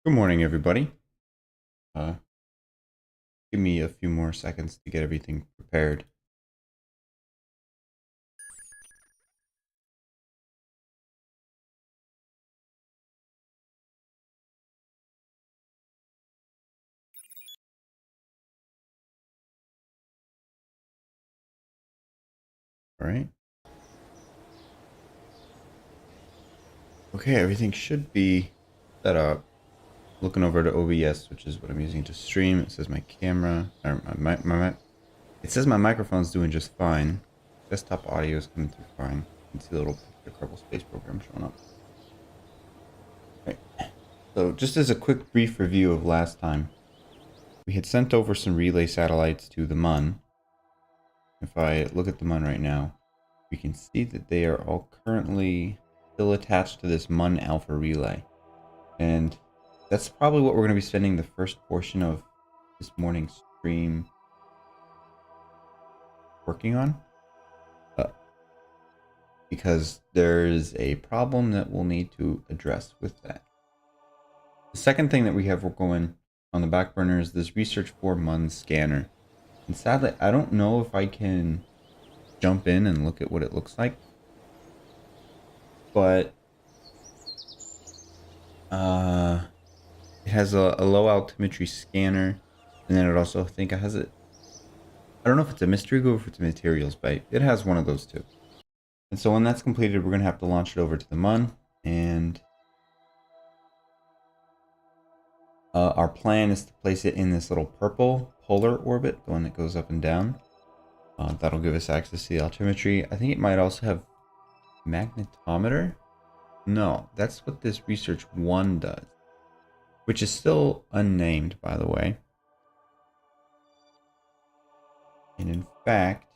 Good morning, everybody. Give me a few more seconds to get everything prepared. All right. Okay, everything should be set up. Looking over to OBS, which is what I'm using to stream. It says my camera, or it says my microphone's doing just fine. Desktop audio is coming through fine. You can see the little picture Kerbal Space Program showing up. Right. So just as a quick brief review of last time, we had sent over some relay satellites to the Mun. If I look at the Mun right now, we can see that they are all currently still attached to this Mun Alpha relay. And that's probably what we're going to be spending the first portion of this morning's stream working on. Because there's a problem that we'll need to address with that. The second thing that we have going on the back burner is this Research for Mun scanner. And sadly, I don't know if I can jump in and look at what it looks like. But it has a low altimetry scanner, and then it also, I think it has it. I don't know if it's a mystery go or if it's a materials, but it has one of those two. And so when that's completed, we're going to have to launch it over to the Mun, and our plan is to place it in this little purple polar orbit, the one that goes up and down. That'll give us access to the altimetry. I think it might also have magnetometer. No, that's what this Research 1 does, which is still unnamed, by the way. And in fact,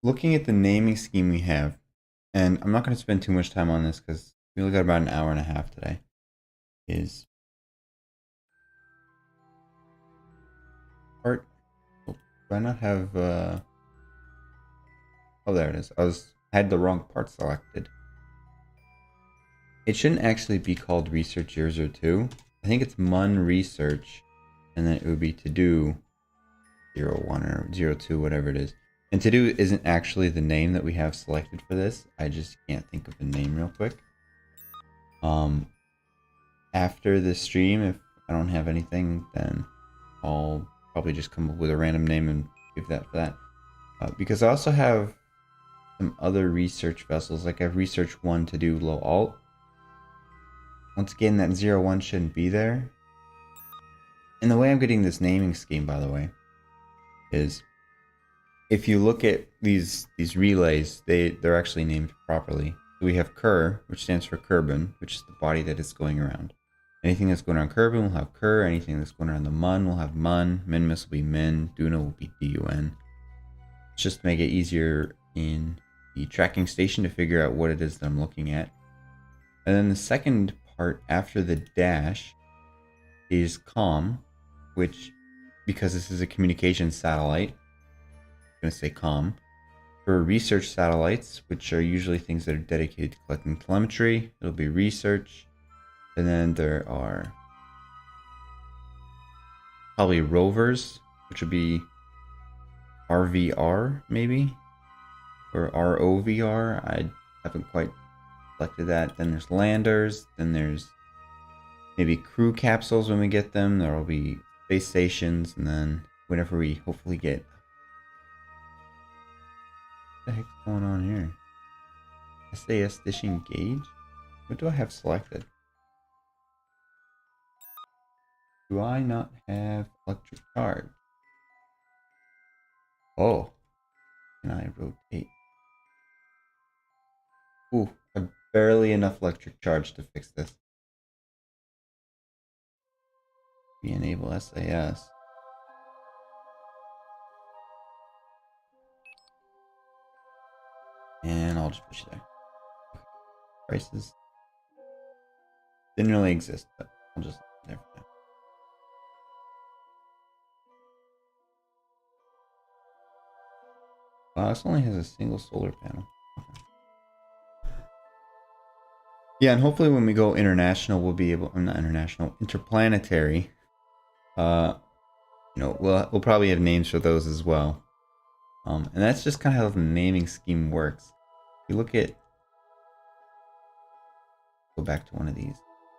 looking at the naming scheme we have, and I'm not going to spend too much time on this because we only got about an hour and a half today, is part. Oh, do I not have? Oh, there it is. I had the wrong part selected. It shouldn't actually be called Research 002. I think it's Mun Research, and then it would be to do 01 or 02, whatever it is. And to do isn't actually the name that we have selected for this. I just can't think of the name real quick. After the stream, if I don't have anything, then I'll probably just come up with a random name and give that for that. Because I also have some other research vessels, like I have Research 1 to do low alt. Once again, that 01 shouldn't be there. And the way I'm getting this naming scheme, by the way, is if you look at these relays, they're actually named properly. So we have Ker, which stands for Kerbin, which is the body that it's going around. Anything that's going around Kerbin will have Ker. Anything that's going around the Mun will have Mun. Minmus will be Min. Duna will be DUN. Just to make it easier in the tracking station to figure out what it is that I'm looking at. And then the second part after the dash is COM, which, because this is a communication satellite, I'm going to say COM. For research satellites, which are usually things that are dedicated to collecting telemetry, it'll be research. And then there are probably rovers, which would be RVR, maybe? Or ROVR. I haven't quite selected that. Then there's landers. Then there's maybe crew capsules when we get them. There will be space stations. And then whenever we hopefully get... What the heck's going on here? SAS dish engage? What do I have selected? Do I not have electric charge? Oh. Can I rotate? Ooh, I have barely enough electric charge to fix this. We enable SAS. And I'll just push it there. Prices didn't really exist, but I'll just leave it there for now. Wow, this only has a single solar panel. Okay. Yeah, and hopefully when we go international, we'll be able, not international, interplanetary. You know, we'll probably have names for those as well. And that's just kind of how the naming scheme works. If you look at, go back to one of these.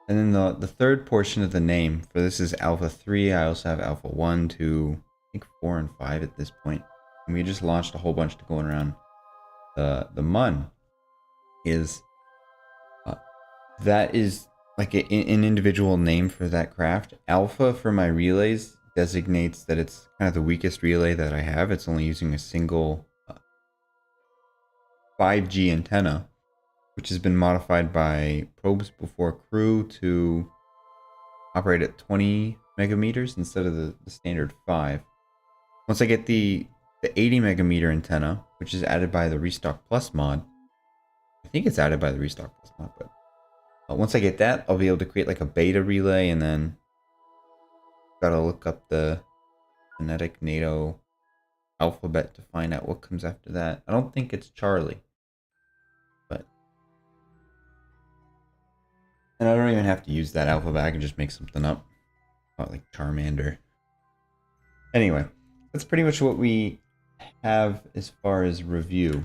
And then the third portion of the name for this is Alpha 3. I also have Alpha 1, 2, I think 4 and 5 at this point. And we just launched a whole bunch to going around. The Mun is, that is like an individual name for that craft. Alpha for my relays designates that it's kind of the weakest relay that I have. It's only using a single 5G antenna, which has been modified by Probes Before Crew to operate at 20 megameters instead of the standard 5. Once I get the 80 megameter antenna, which is added by the Restock Plus mod, I think it's added by the Restock Plus mod, but once I get that, I'll be able to create like a beta relay, and then gotta look up the phonetic NATO alphabet to find out what comes after that. I don't think it's Charlie, but, and I don't even have to use that alphabet. I can just make something up, like Charmander. Anyway, that's pretty much what we have as far as review.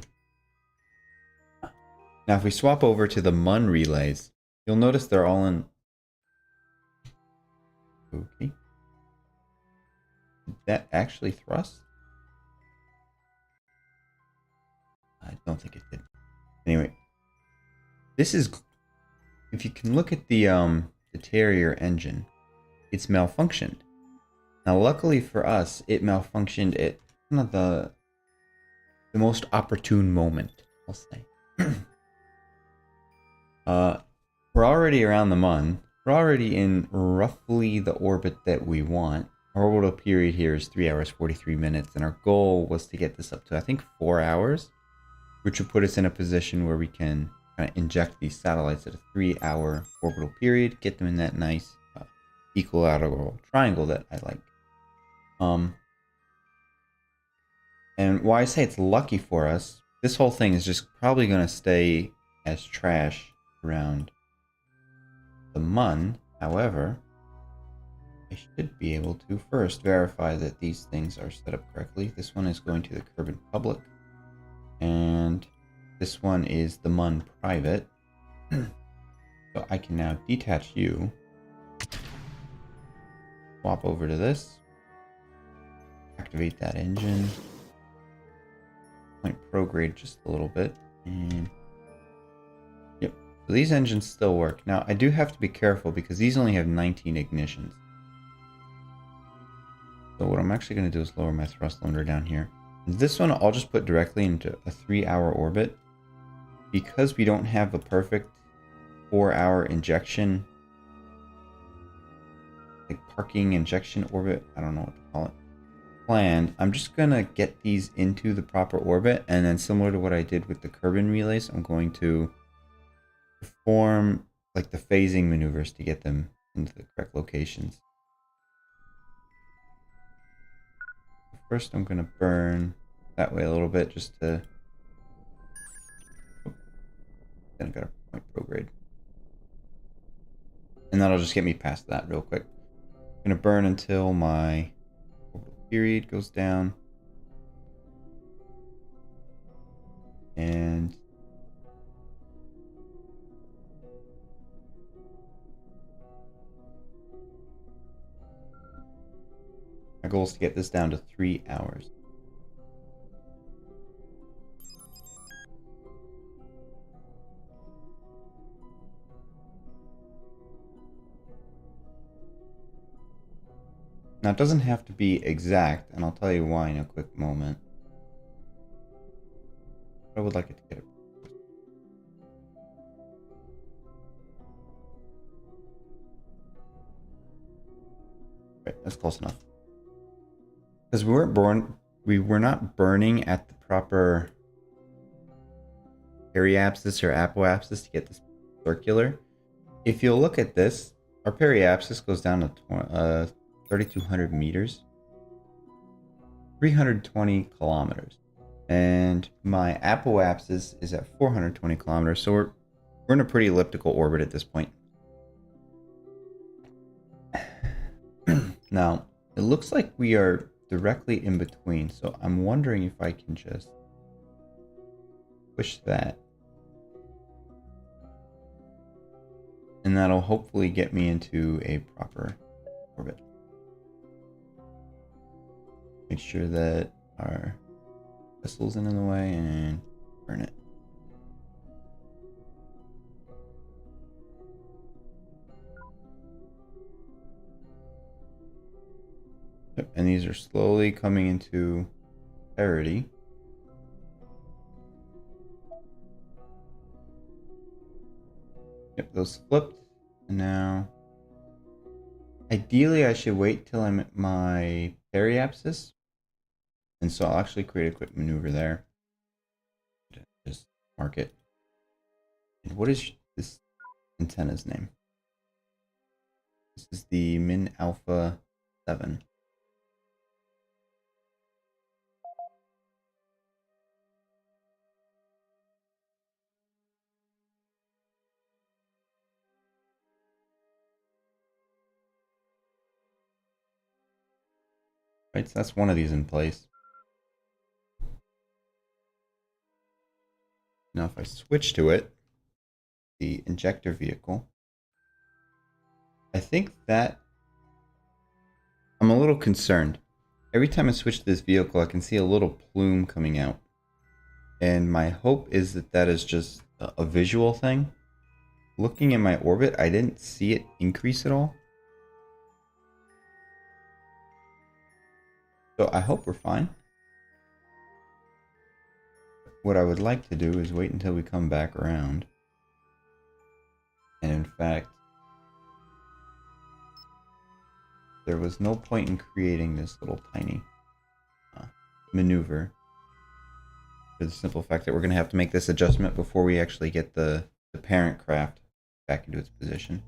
Now, if we swap over to the Mun relays, you'll notice they're all in. Okay. Did that actually thrust? I don't think it did. Anyway, this is, if you can look at the Terrier engine, it's malfunctioned. Now, luckily for us, it malfunctioned at kind of the most opportune moment, I'll say. We're already around the Mun. We're already in roughly the orbit that we want. Our orbital period here is 3 hours 43 minutes, and our goal was to get this up to, I think, 4 hours, which would put us in a position where we can kind of inject these satellites at a 3-hour orbital period, get them in that nice equilateral triangle that I like. And why I say it's lucky for us, this whole thing is just probably going to stay as trash around the Mun. However, I should be able to first verify that these things are set up correctly. This one is going to the Kerbal public, and this one is the Mun private. So I can now detach you, swap over to this, activate that engine, point prograde just a little bit, and yep. So these engines still work. Now I do have to be careful because these only have 19 ignitions. So what I'm actually going to do is lower my thrust limiter down here. This one I'll just put directly into a 3-hour orbit. Because we don't have a perfect 4-hour injection, like parking injection orbit, I don't know what to call it, planned, I'm just going to get these into the proper orbit, and then similar to what I did with the Kerbal relays, I'm going to perform like the phasing maneuvers to get them into the correct locations. First, I'm going to burn that way a little bit just to. Then I got a point prograde. And that'll just get me past that real quick. I'm going to burn until my period goes down. And. My goal is to get this down to 3 hours. Now it doesn't have to be exact, and I'll tell you why in a quick moment. I would like it to get it. Right, that's close enough. Because we were not burning at the proper periapsis or apoapsis to get this circular. If you'll look at this, our periapsis goes down to 3,200 meters, 320 kilometers, and my apoapsis is at 420 kilometers. So We're in a pretty elliptical orbit at this point. Now, it looks like we are directly in between, so I'm wondering if I can just push that. And that'll hopefully get me into a proper orbit. Make sure that our vessel's in the way and burn it. Yep, and these are slowly coming into parity. Yep, those flipped. And now, ideally I should wait till I'm at my periapsis. And so I'll actually create a quick maneuver there. Just mark it. And what is this antenna's name? This is the Min Alpha 7. Right, so that's one of these in place. Now if I switch to it, the injector vehicle, I think that I'm a little concerned. Every time I switch to this vehicle, I can see a little plume coming out. And my hope is that that is just a visual thing. Looking at my orbit, I didn't see it increase at all. So I hope we're fine. What I would like to do is wait until we come back around. And in fact, there was no point in creating this little tiny maneuver. For the simple fact that we're going to have to make this adjustment before we actually get the parent craft back into its position.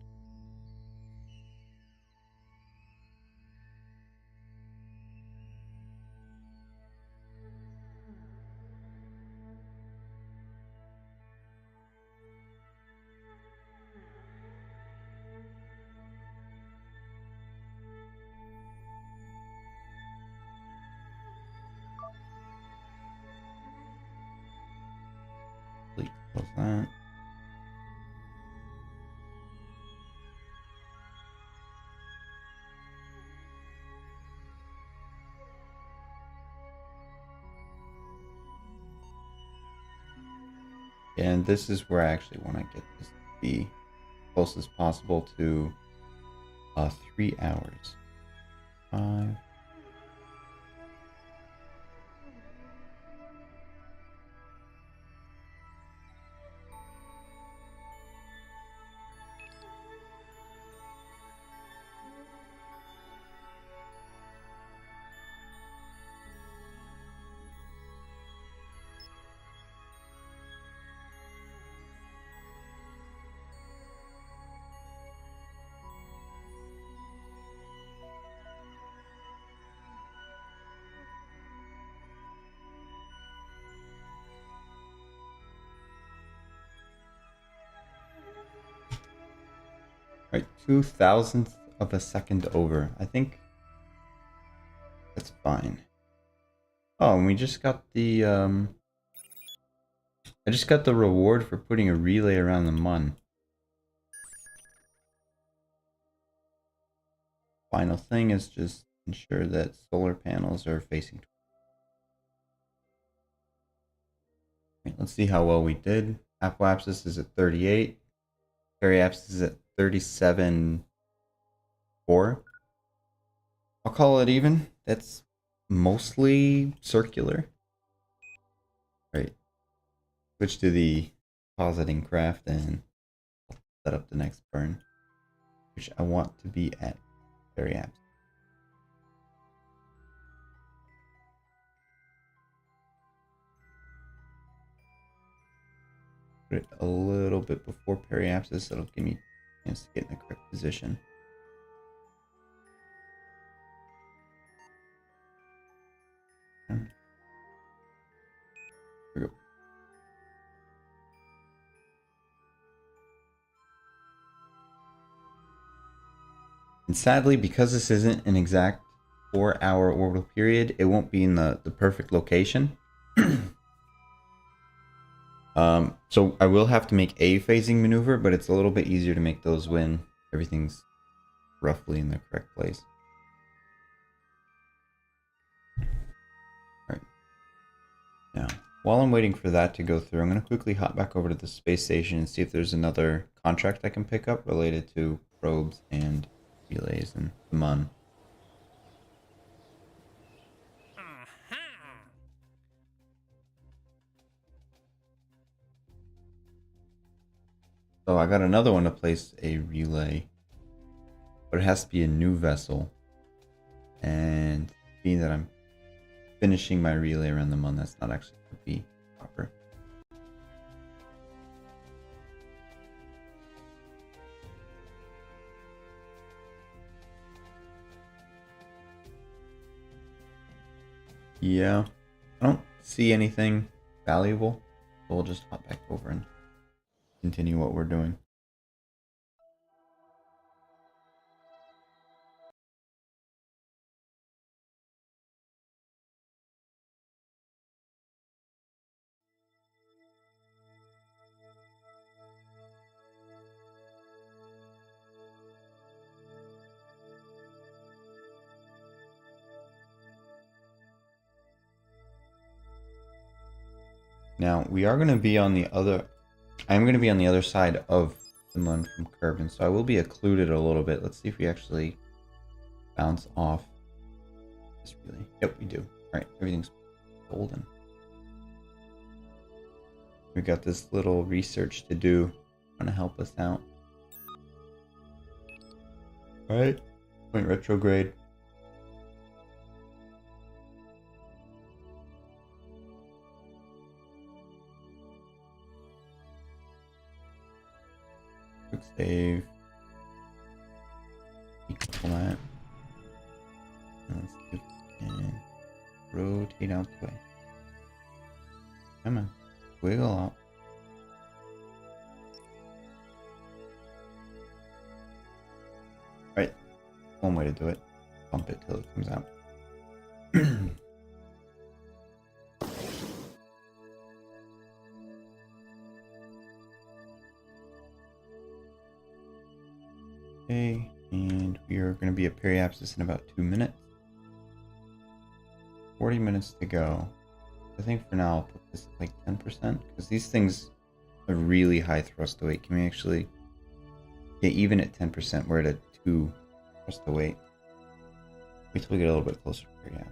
Close that. And this is where I actually want to get this to be close as possible to 3 hours. 5. Right, 2,000th of a second over. I think that's fine. Oh, and we just got the I just got the reward for putting a relay around the Mun. Final thing is just ensure that solar panels are facing. Right, let's see how well we did. Apoapsis is at 38. Periapsis is at 37.4. I'll call it even. That's mostly circular. Right. Switch to the positing craft and set up the next burn, which I want to be at Periapsis. Put it a little bit before periapsis. That'll give me a chance to get in the correct position. Here we go. And sadly, because this isn't an exact 4-hour orbital period, it won't be in the perfect location. So I will have to make a phasing maneuver, but it's a little bit easier to make those when everything's roughly in the correct place. Alright. Now, while I'm waiting for that to go through, I'm going to quickly hop back over to the space station and see if there's another contract I can pick up related to probes and relays and Mun. So I got another one to place a relay, but it has to be a new vessel. And being that I'm finishing my relay around the Mun, that's not actually going to be proper. Yeah, I don't see anything valuable, so we'll just hop back over and continue what we're doing. Now we are going to be on the other. I'm going to be on the other side of the Mun from Kerbin, so I will be occluded a little bit. Let's see if we actually bounce off this relay. Yep, we do. All right, everything's golden. We got this little research to do. Trying to help us out. All right, point retrograde. Quick save. Equal that. And let's see if we can rotate out the way. Come on. Wiggle up. Right. One way to do it. Pump it till it comes out. Okay, and we are going to be at periapsis in about 2 minutes. 40 minutes to go. I think for now I'll put this at like 10%, because these things are really high thrust to weight. Can we actually get even at 10%? We're at a 2 thrust to weight. Wait till we get a little bit closer to periapsis.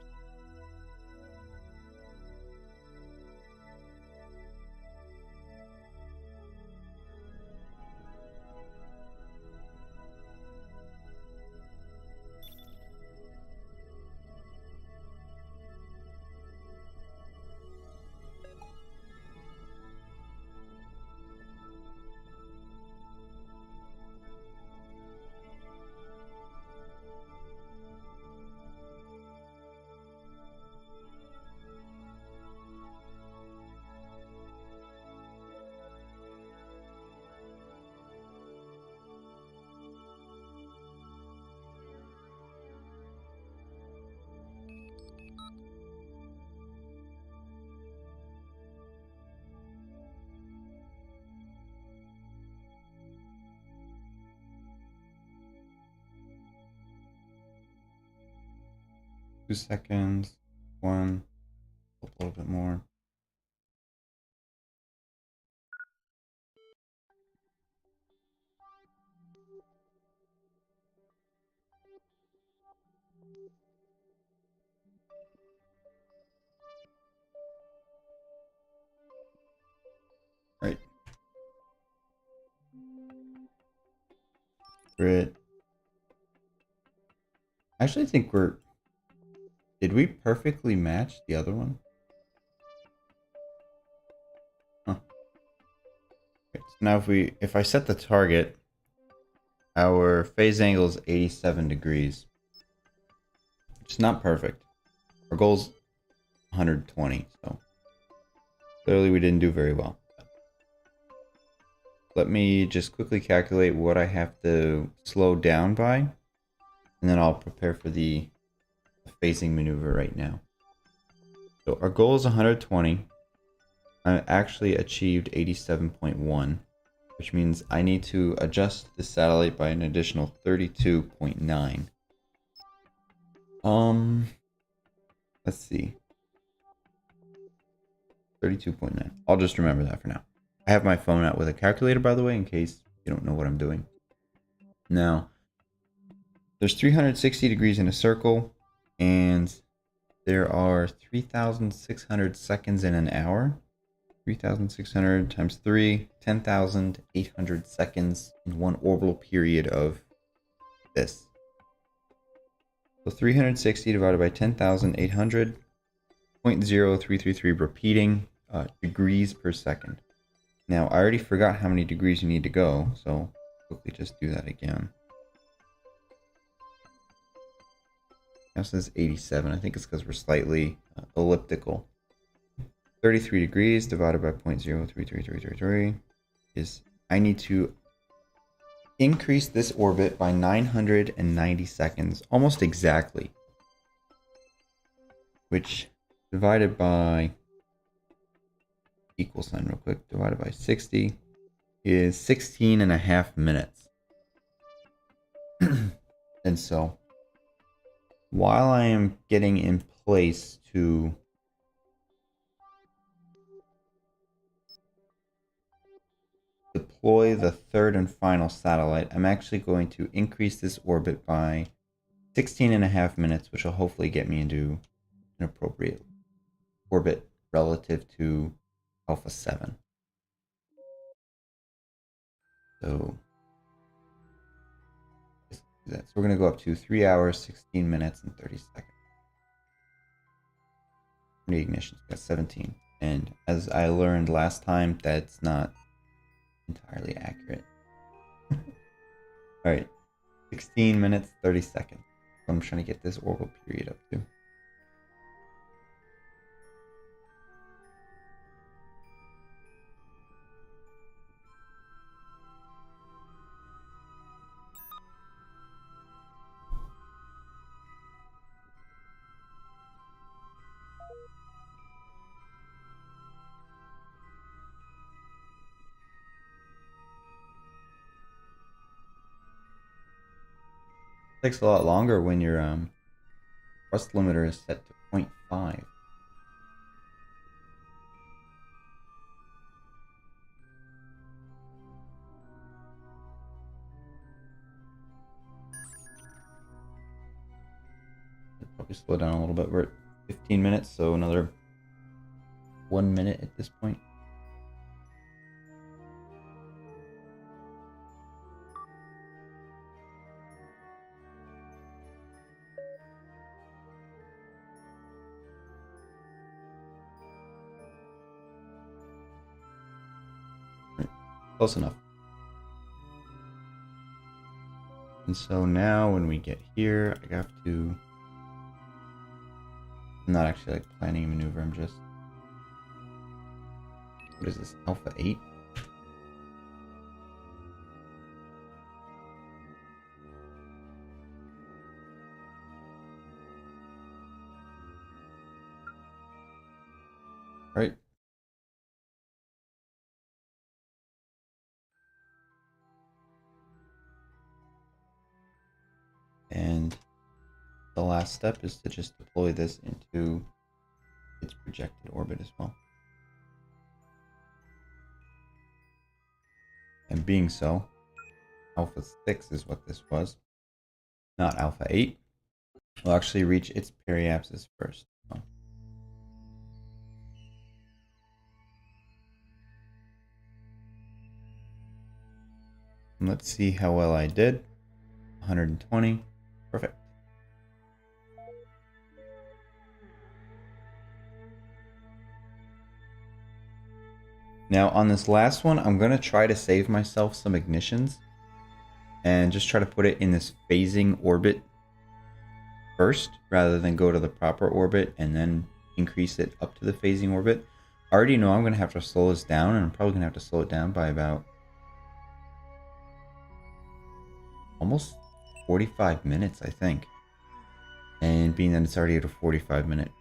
Two seconds. 1. A little bit more. Right. Grit. I actually think we're... Did we perfectly match the other one? Huh. Okay, so now if I set the target, our phase angle is 87 degrees. It's not perfect. Our goal's 120, so clearly we didn't do very well. Let me just quickly calculate what I have to slow down by. and then I'll prepare for the phasing maneuver right now. So our goal is 120. I actually achieved 87.1, which means I need to adjust the satellite by an additional 32.9. Let's see. 32.9. I'll just remember that for now. I have my phone out with a calculator, by the way, in case you don't know what I'm doing. Now, there's 360 degrees in a circle, and there are 3,600 seconds in an hour. 3,600 times 3, 10,800 seconds in one orbital period of this. So 360 divided by 10,800, 0.0333 repeating degrees per second. Now, I already forgot how many degrees you need to go, so quickly just do that again. Now it says 87. I think it's because we're slightly elliptical. 33 degrees divided by 0.033333 is, I need to increase this orbit by 990 seconds, almost exactly. Which, divided by, equal sign real quick, divided by 60 is 16.5 minutes. And so, while I am getting in place to deploy the third and final satellite, I'm actually going to increase this orbit by 16.5 minutes, which will hopefully get me into an appropriate orbit relative to Alpha 7. So we're going to go up to 3 hours, 16 minutes, and 30 seconds. Ignition's got 17. And as I learned last time, that's not entirely accurate. Alright, 16 minutes, 30 seconds. So I'm trying to get this orbital period up to. Takes a lot longer when your thrust limiter is set to 0.5. Probably slow down a little bit. We're at 15 minutes, so another 1 minute at this point. Close enough. And so now when we get here, I have to... I'm not actually like planning a maneuver, I'm just... What is this, Alpha 8? Right. And the last step is to just deploy this into its projected orbit as well. And being so, Alpha 6 is what this was, not Alpha 8. Will actually reach its periapsis first. So. Let's see how well I did. 120. Perfect. Now on this last one, I'm going to try to save myself some ignitions and just try to put it in this phasing orbit first rather than go to the proper orbit and then increase it up to the phasing orbit. I already know I'm going to have to slow this down, and I'm probably going to have to slow it down by about almost 45 minutes, I think. And being that it's already at a 45-minute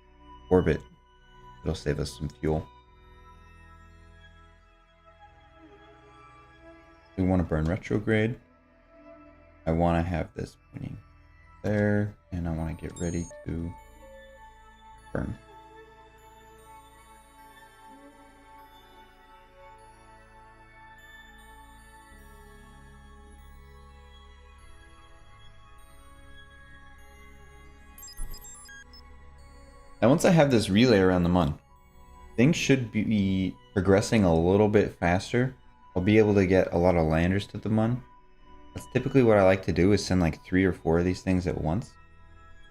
orbit, it'll save us some fuel. We want to burn retrograde. I want to have this pointing there, and I want to get ready to burn. Now once I have this relay around the Mun, things should be progressing a little bit faster. I'll be able to get a lot of landers to the Mun. That's typically what I like to do, is send like 3 or 4 of these things at once.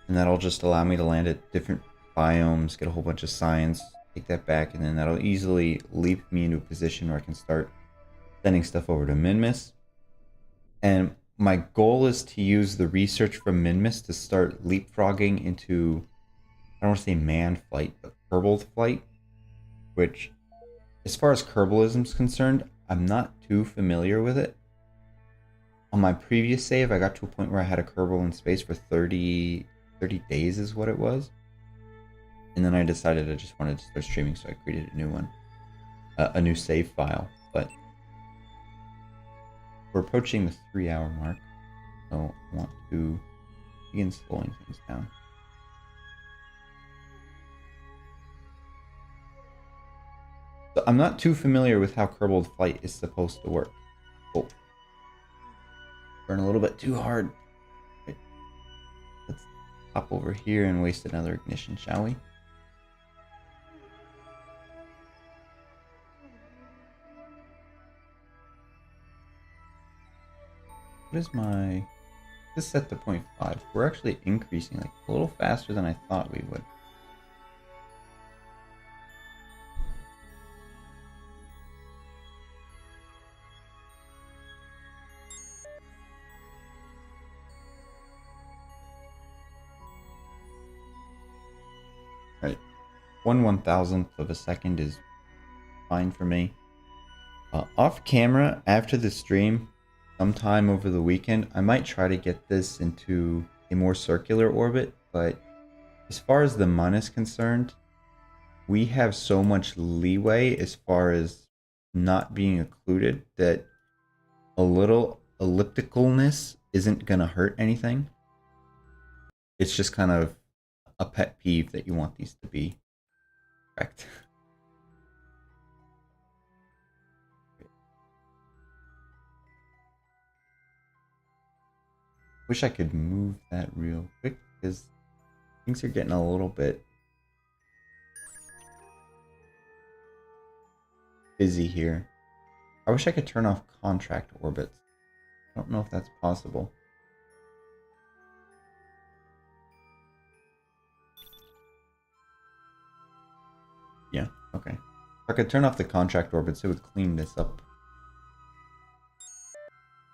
And that'll just allow me to land at different biomes, get a whole bunch of science, take that back, and then that'll easily leap me into a position where I can start sending stuff over to Minmus. And my goal is to use the research from Minmus to start leapfrogging into, I don't want to say manned flight, but Kerbal flight, which, as far as Kerbalism is concerned, I'm not too familiar with it. On my previous save, I got to a point where I had a Kerbal in space for 30 days is what it was. And then I decided I just wanted to start streaming, so I created a new one. A new save file. But we're approaching the 3-hour mark, so I want to begin slowing things down. So I'm not too familiar with how Kerbal flight is supposed to work. Oh. Burn a little bit too hard. Right. Let's hop over here and waste another ignition, shall we? What is my... This is set to 0.5. We're actually increasing like a little faster than I thought we would. Right, 1/1000th of a second is fine for me. Off camera, after the stream, sometime over the weekend, I might try to get this into a more circular orbit, but as far as the Mun is concerned, we have so much leeway as far as not being occluded that a little ellipticalness isn't going to hurt anything. It's just kind of a pet peeve that you want these to be correct. Wish I could move that real quick because things are getting a little bit busy here. I wish I could turn off contract orbits. I don't know if that's possible. Yeah, okay. If I could turn off the contract orbits, it would clean this up.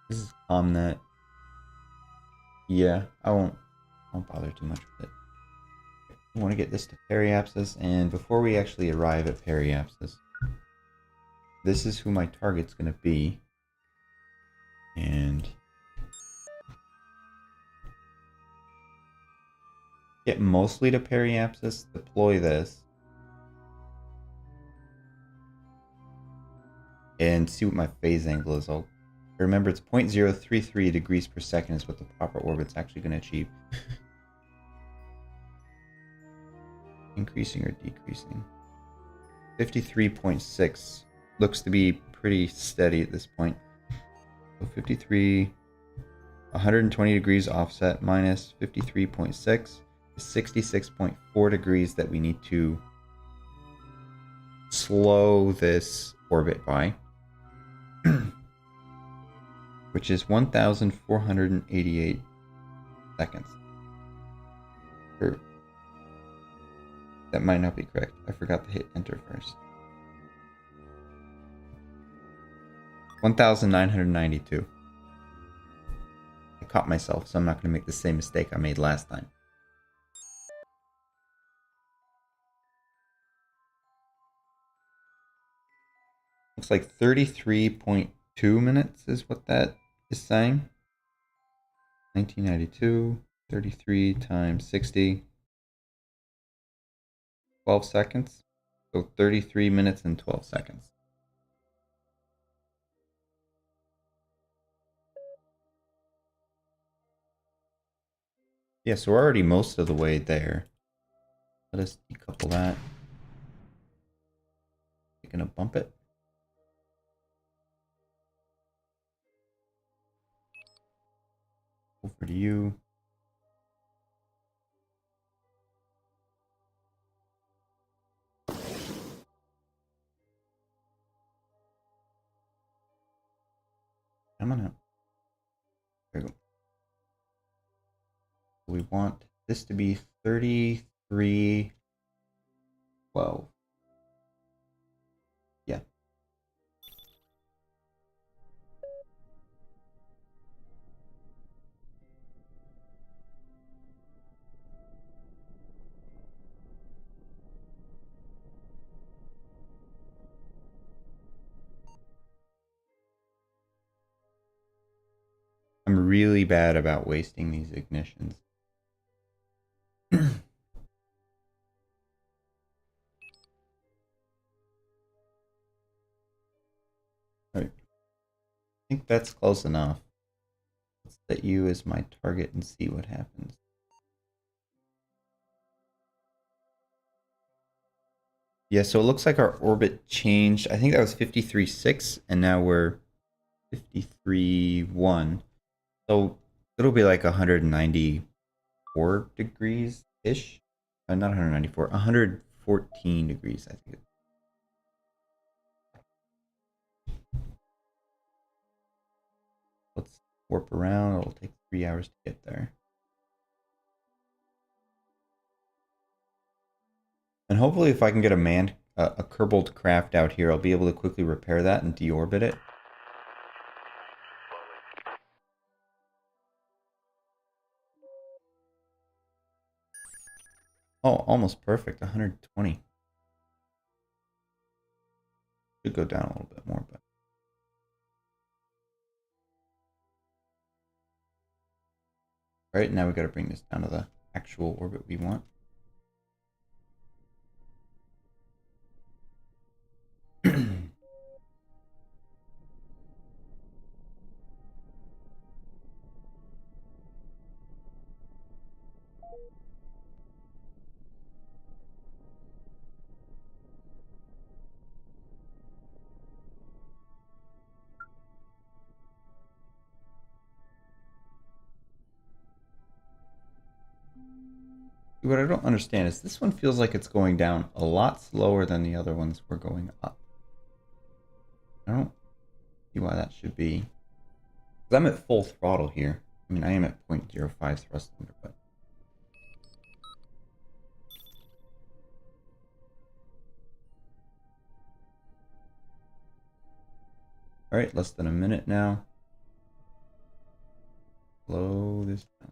This is CommNet. Yeah, I won't bother too much with it. I want to get this to periapsis, and before we actually arrive at periapsis, this is who my target's going to be. And get mostly to periapsis, deploy this, and see what my phase angle is. I'll remember it's 0.033 degrees per second is what the proper orbit's actually going to achieve. Increasing or decreasing? 53.6 looks to be pretty steady at this point. So 53, 120 degrees offset minus 53.6 is 66.4 degrees that we need to slow this orbit by. Which is 1,488 seconds. Or, that might not be correct. I forgot to hit enter first. 1,992. I caught myself, so I'm not going to make the same mistake I made last time. Looks like 33.2 minutes is what that is saying. 1992, 33 times 60, 12 seconds. So 33 minutes and 12 seconds. Yeah, so we're already most of the way there. Let us decouple that. You're gonna bump it. Over to you. Come on out. There we go. We want this to be 3312. Yeah. I'm really bad about wasting these ignitions. Alright. I think that's close enough. Let's set you as my target and see what happens. Yeah, so it looks like our orbit changed. I think that was 53.6, and now we're 53.1. So it'll be like 194 degrees-ish. Not 194, 114 degrees, I think. Let's warp around. It'll take 3 hours to get there. And hopefully if I can get a Kerbal craft out here, I'll be able to quickly repair that and deorbit it. Oh, almost perfect. 120. Should go down a little bit more, but. Alright, now we gotta bring this down to the actual orbit we want. What I don't understand is this one feels like it's going down a lot slower than the other ones were going up. I don't see why that should be. Because I'm at full throttle here. I mean, I am at 0.05 thrust limiter, but. Alright, less than a minute now. Slow this down.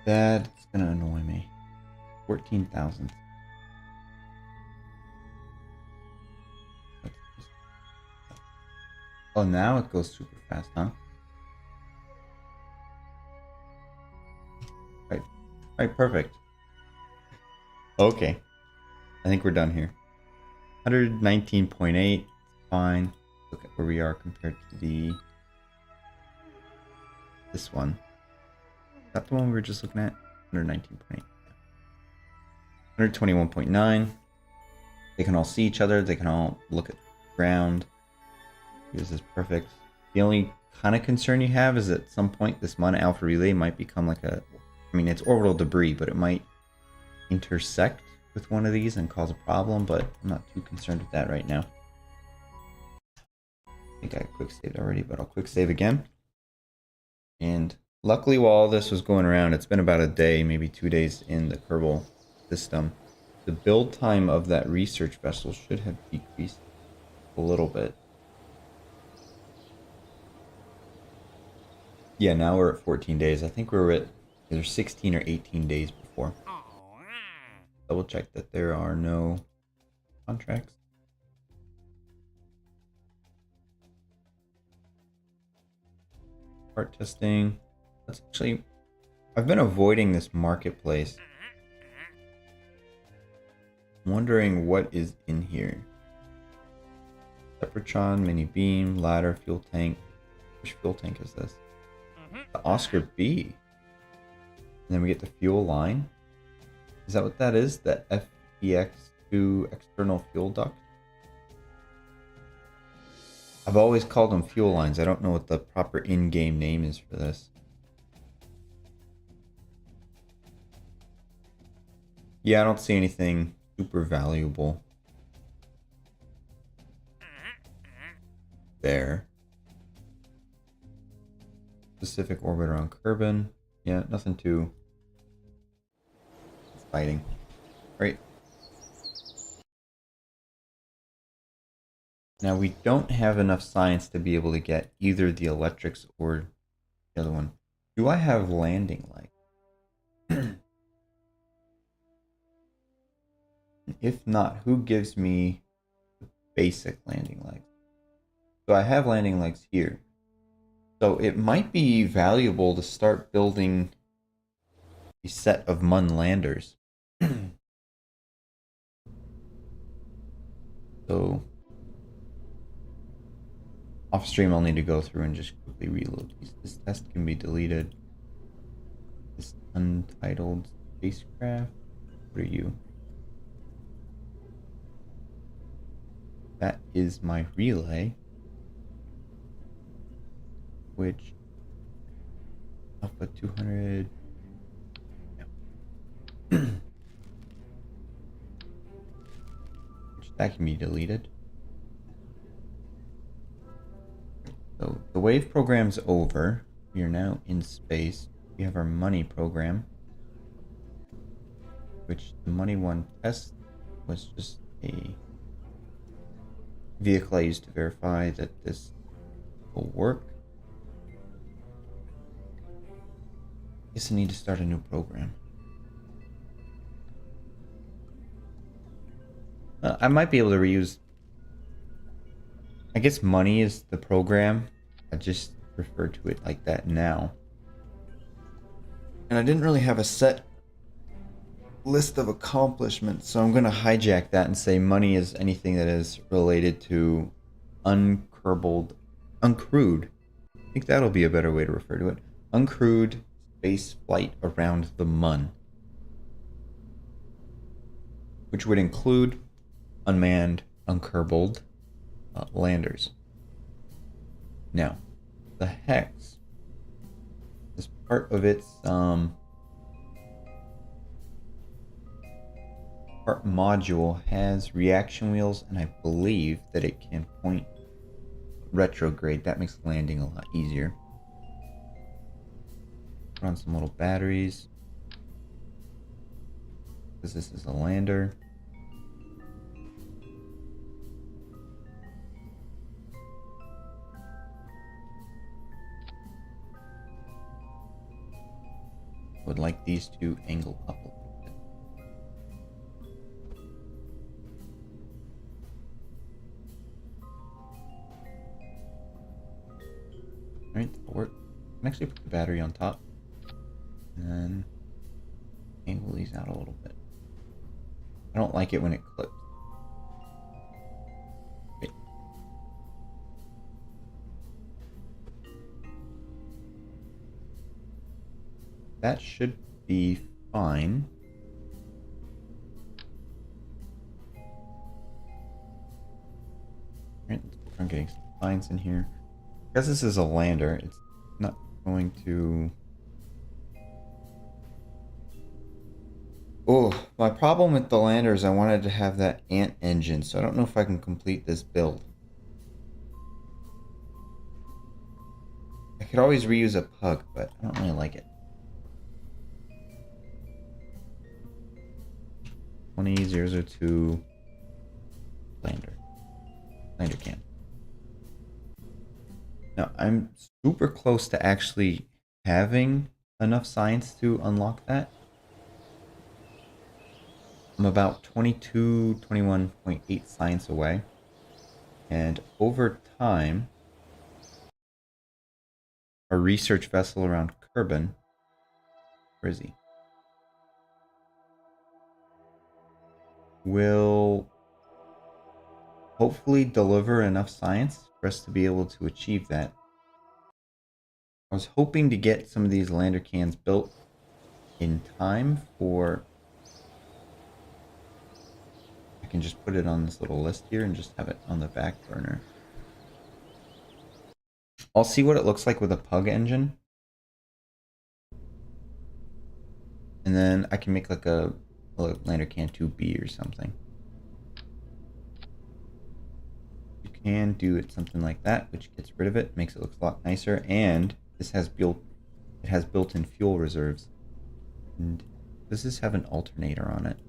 That's gonna annoy me. 14,000. Oh, now it goes super fast, huh? Right, perfect. Okay. I think we're done here. 119.8. Fine. Look at where we are compared to this one. Is that the one we were just looking at? 119.8. 121.9. They can all see each other. They can all look at the ground. This is perfect. The only kind of concern you have is at some point this Mun Alpha Relay might become like a... I mean, it's orbital debris, but it might intersect with one of these and cause a problem, but I'm not too concerned with that right now. I think I quick saved already, but I'll quick save again. And luckily, while all this was going around, it's been about a day, maybe 2 days in the Kerbal system. The build time of that research vessel should have decreased a little bit. Yeah, now we're at 14 days. I think we were at either 16 or 18 days before. Double check that there are no contracts. Part testing. Let's actually... I've been avoiding this marketplace. I'm wondering what is in here. Separatron, mini beam, ladder, fuel tank. Which fuel tank is this? The Oscar B. And then we get the fuel line. Is that what that is? The FPX2 external fuel duct? I've always called them fuel lines. I don't know what the proper in-game name is for this. Yeah, I don't see anything super valuable there. Specific orbit around Kerbin. Yeah, nothing too exciting. Right. Now we don't have enough science to be able to get either the electrics or the other one. Do I have landing legs? If not, who gives me the basic landing legs? So I have landing legs here. So it might be valuable to start building a set of Mun Landers. So off stream I'll need to go through and just quickly reload these. This test can be deleted. This untitled spacecraft. What are you? That is my relay. Which Alpha 200. Yeah. Which that can be deleted. So the wave program's over. We are now in space. We have our money program, which the money one test was just a vehicle I used to verify that this will work. Guess I need to start a new program. I might be able to reuse. I guess money is the program. I just refer to it like that now. And I didn't really have a set list of accomplishments, so I'm going to hijack that and say money is anything that is related to uncrewed. I think that'll be a better way to refer to it. Uncrewed space flight around the Mun, which would include unmanned, unkerbal landers. Now, the Hex, as part of its part module, has reaction wheels, and I believe that it can point retrograde. That makes landing a lot easier. Put on some little batteries, because this is a lander. Would like these to angle up a little bit. Alright, that'll work. I can actually put the battery on top and then angle these out a little bit. I don't like it when it clips. Okay. That should be fine. Alright, let's work on getting some lines in here. Because this is a lander, it's not going to Oh, my problem with the lander is I wanted to have that ant engine, so I don't know if I can complete this build. I could always reuse a pug, but I don't really like it. 20002 lander. Lander can. Now, I'm super close to actually having enough science to unlock that. I'm about 21.8 science away. And over time, our research vessel around Kerbin, where is he? Will hopefully deliver enough science for us to be able to achieve that. I was hoping to get some of these lander cans built in time for... I can just put it on this little list here and just have it on the back burner. I'll see what it looks like with a pug engine. And then I can make like a lander can 2B or something. You can do it something like that, which gets rid of it, makes it look a lot nicer, and this has built-in fuel reserves. And does this have an alternator on it?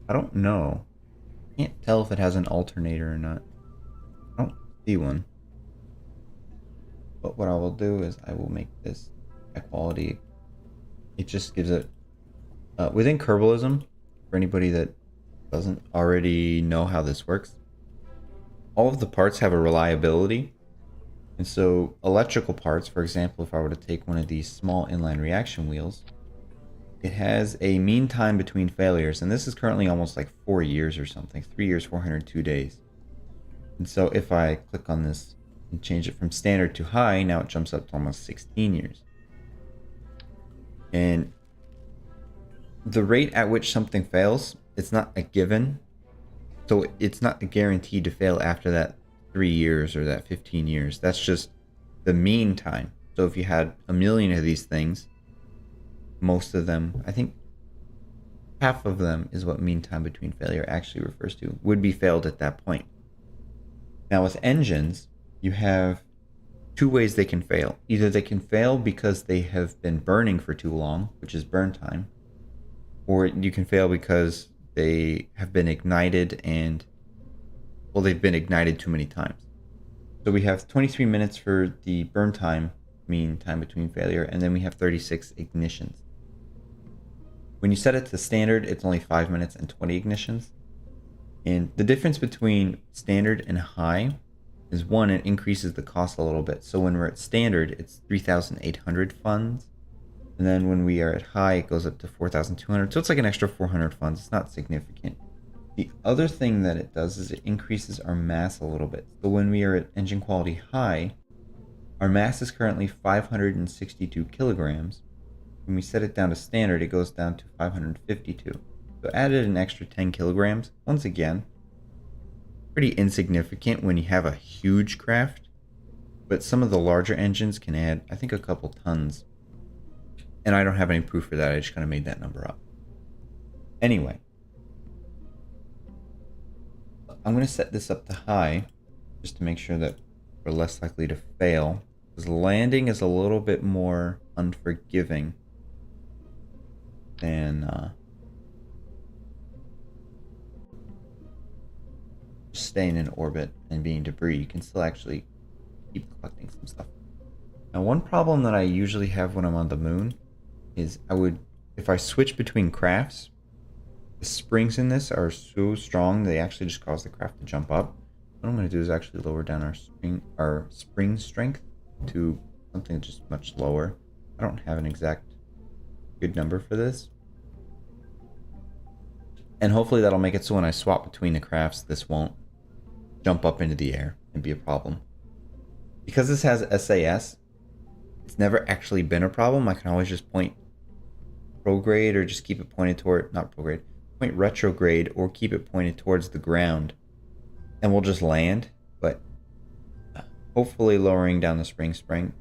I don't know. Can't tell if it has an alternator or not. I don't see one. But what I will do is I will make this high quality. It just gives it within Kerbalism, for anybody that doesn't already know how this works, all of the parts have a reliability. And so electrical parts, for example, if I were to take one of these small inline reaction wheels, it has a mean time between failures, and this is currently almost like 4 years or something, 3 years, 402 days. And so if I click on this and change it from standard to high, now it jumps up to almost 16 years. And the rate at which something fails, it's not a given. So it's not guaranteed to fail after that 3 years or that 15 years. That's just the mean time. So if you had a million of these things, most of them, I think half of them is what mean time between failure actually refers to, would be failed at that point. Now with engines, you have two ways they can fail. Either they can fail because they have been burning for too long, which is burn time, or you can fail because they have been ignited and, well, they've been ignited too many times. So we have 23 minutes for the burn time, mean time between failure, and then we have 36 ignitions. When you set it to standard, it's only 5 minutes and 20 ignitions. And the difference between standard and high is, one, it increases the cost a little bit. So when we're at standard, it's 3,800 funds. And then when we are at high, it goes up to 4,200. So it's like an extra 400 funds. It's not significant. The other thing that it does is it increases our mass a little bit. So when we are at engine quality high, our mass is currently 562 kilograms. When we set it down to standard, it goes down to 552. So added an extra 10 kilograms. Once again, pretty insignificant when you have a huge craft. But some of the larger engines can add, I think, a couple tons. And I don't have any proof for that. I just kind of made that number up. Anyway, I'm going to set this up to high just to make sure that we're less likely to fail. Because landing is a little bit more unforgiving than just staying in orbit and being debris. You can still actually keep collecting some stuff. Now, one problem that I usually have when I'm on the moon is if I switch between crafts, the springs in this are so strong they actually just cause the craft to jump up. What I'm going to do is actually lower down our spring strength to something just much lower. I don't have an exact good number for this. And hopefully that'll make it so when I swap between the crafts, this won't jump up into the air and be a problem. Because this has SAS, it's never actually been a problem. I can always just point prograde or just keep it pointed toward, not prograde, point retrograde or keep it pointed towards the ground and we'll just land. But hopefully lowering down the spring strength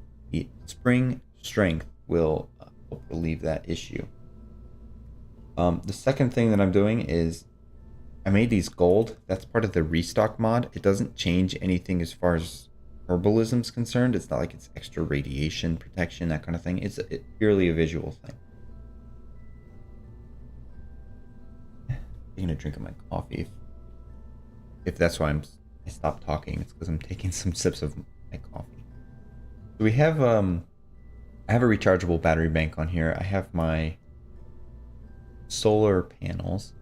will help relieve that issue. The second thing that I'm doing is I made these gold. That's part of the restock mod. It doesn't change anything as far as Kerbalism is concerned. It's not like it's extra radiation protection, that kind of thing. It's purely a visual thing. I'm taking a drink of my coffee. If that's why I stopped talking, it's because I'm taking some sips of my coffee. So we have I have a rechargeable battery bank on here. I have my solar panels.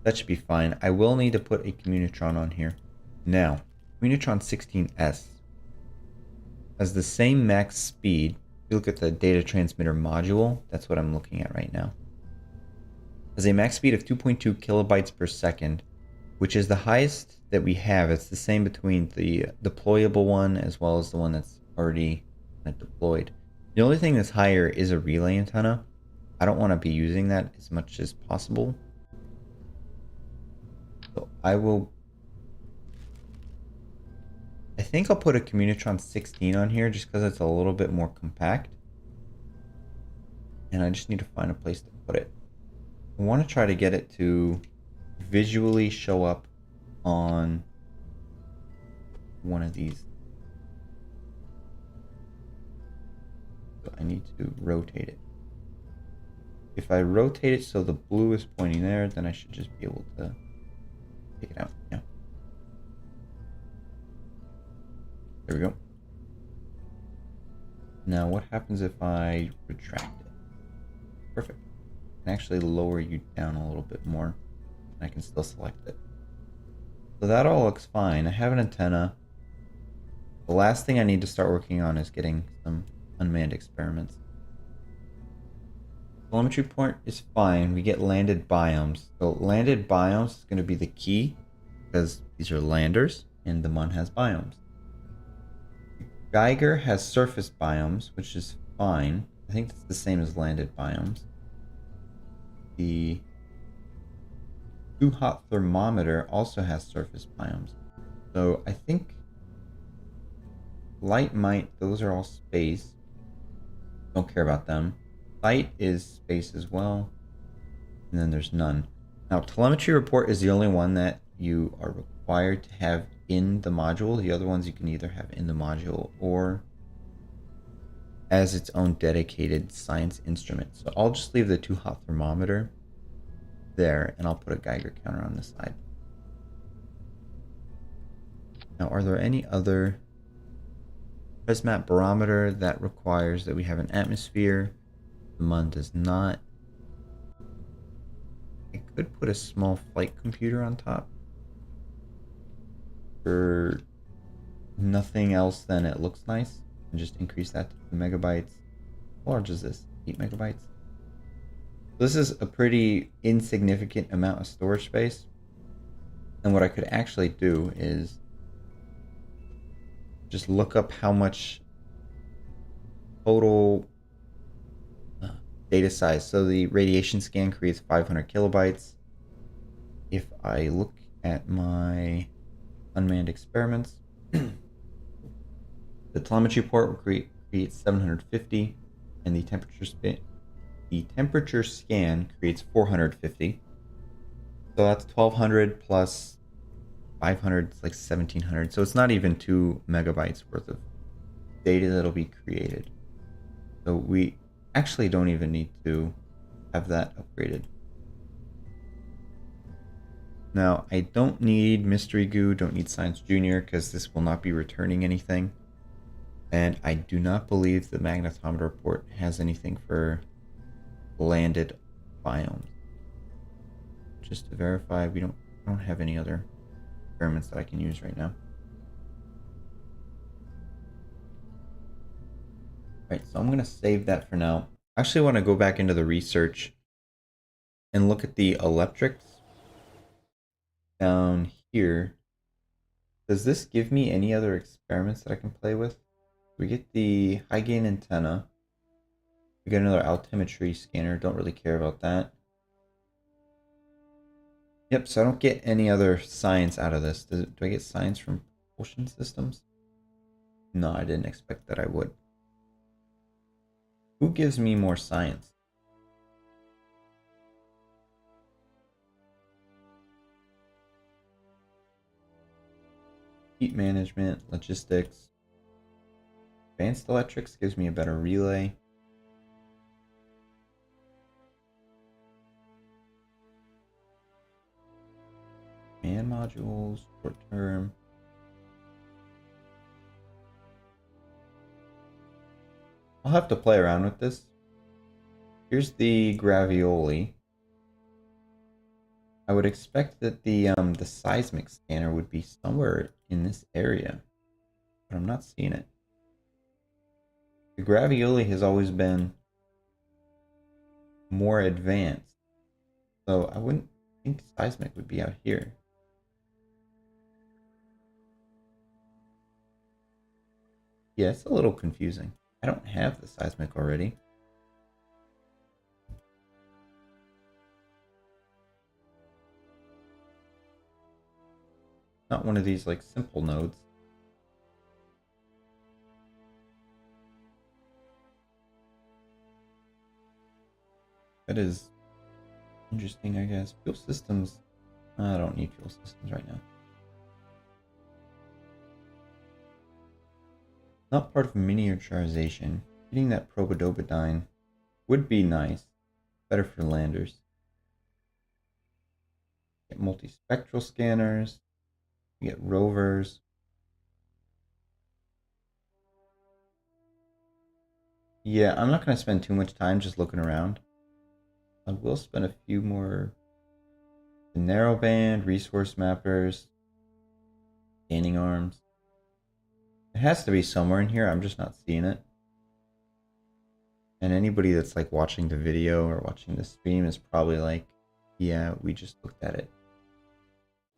That should be fine. I will need to put a Communitron on here. Now, Communitron 16S has the same max speed. If you look at the data transmitter module, that's what I'm looking at right now. Has a max speed of 2.2 kilobytes per second, which is the highest that we have. It's the same between the deployable one as well as the one that's already deployed. The only thing that's higher is a relay antenna. I don't want to be using that as much as possible. So I think I'll put a Communitron 16 on here just because it's a little bit more compact. And I just need to find a place to put it. I want to try to get it to visually show up on one of these. So I need to rotate it. If I rotate it so the blue is pointing there, then I should just be able to take it out. Yeah. There we go. Now what happens if I retract it? Perfect. I can actually lower you down a little bit more. I can still select it. So that all looks fine. I have an antenna. The last thing I need to start working on is getting some unmanned experiments. Telemetry port is fine. We get landed biomes. So landed biomes is going to be the key because these are landers and the Mun has biomes. Geiger has surface biomes, which is fine. I think it's the same as landed biomes. The Too Hot Thermometer also has surface biomes. So I think Light Might, those are all space. Don't care about them. Sight is space as well. And then there's none. Now, telemetry report is the only one that you are required to have in the module. The other ones you can either have in the module or as its own dedicated science instrument. So I'll just leave the Too Hot Thermometer there and I'll put a Geiger counter on the side. Now, are there any other Prismat barometer that requires that we have an atmosphere? The Mun does not. I could put a small flight computer on top. For nothing else than it looks nice. And just increase that to 2 megabytes. How large is this? 8 megabytes? This is a pretty insignificant amount of storage space. And what I could actually do is just look up how much total data size. So the radiation scan creates 500 kilobytes. If I look at my unmanned experiments, the telemetry port will create 750, and the temperature scan creates 450. So that's 1200 plus 500, it's like 1700. So it's not even 2 megabytes worth of data that'll be created. So we actually don't even need to have that upgraded. Now, I don't need Mystery Goo, don't need Science Junior, because this will not be returning anything. And I do not believe the magnetometer port has anything for landed biomes. Just to verify, I don't have any other experiments that I can use right now. Right, so I'm going to save that for now. I actually want to go back into the research and look at the electrics down here. Does this give me any other experiments that I can play with? We get the high gain antenna. We get another altimetry scanner. Don't really care about that. Yep, so I don't get any other science out of this. Do I get science from propulsion systems? No, I didn't expect that I would. Who gives me more science? Heat management, logistics. Advanced electrics gives me a better relay. Man modules, short term. I'll have to play around with this. Here's the gravioli. I would expect that the seismic scanner would be somewhere in this area, but I'm not seeing it. The gravioli has always been more advanced, so I wouldn't think seismic would be out here. Yeah, it's a little confusing. I don't have the seismic already. Not one of these like simple nodes. That is interesting, I guess. Fuel systems. I don't need fuel systems right now. Not part of miniaturization. Getting that probodobidine would be nice. Better for landers. Get multispectral scanners. We get rovers. Yeah, I'm not going to spend too much time just looking around. I will spend a few more narrowband, resource mappers, scanning arms. It has to be somewhere in here, I'm just not seeing it. And anybody that's like watching the video or watching the stream is probably like, yeah, we just looked at it.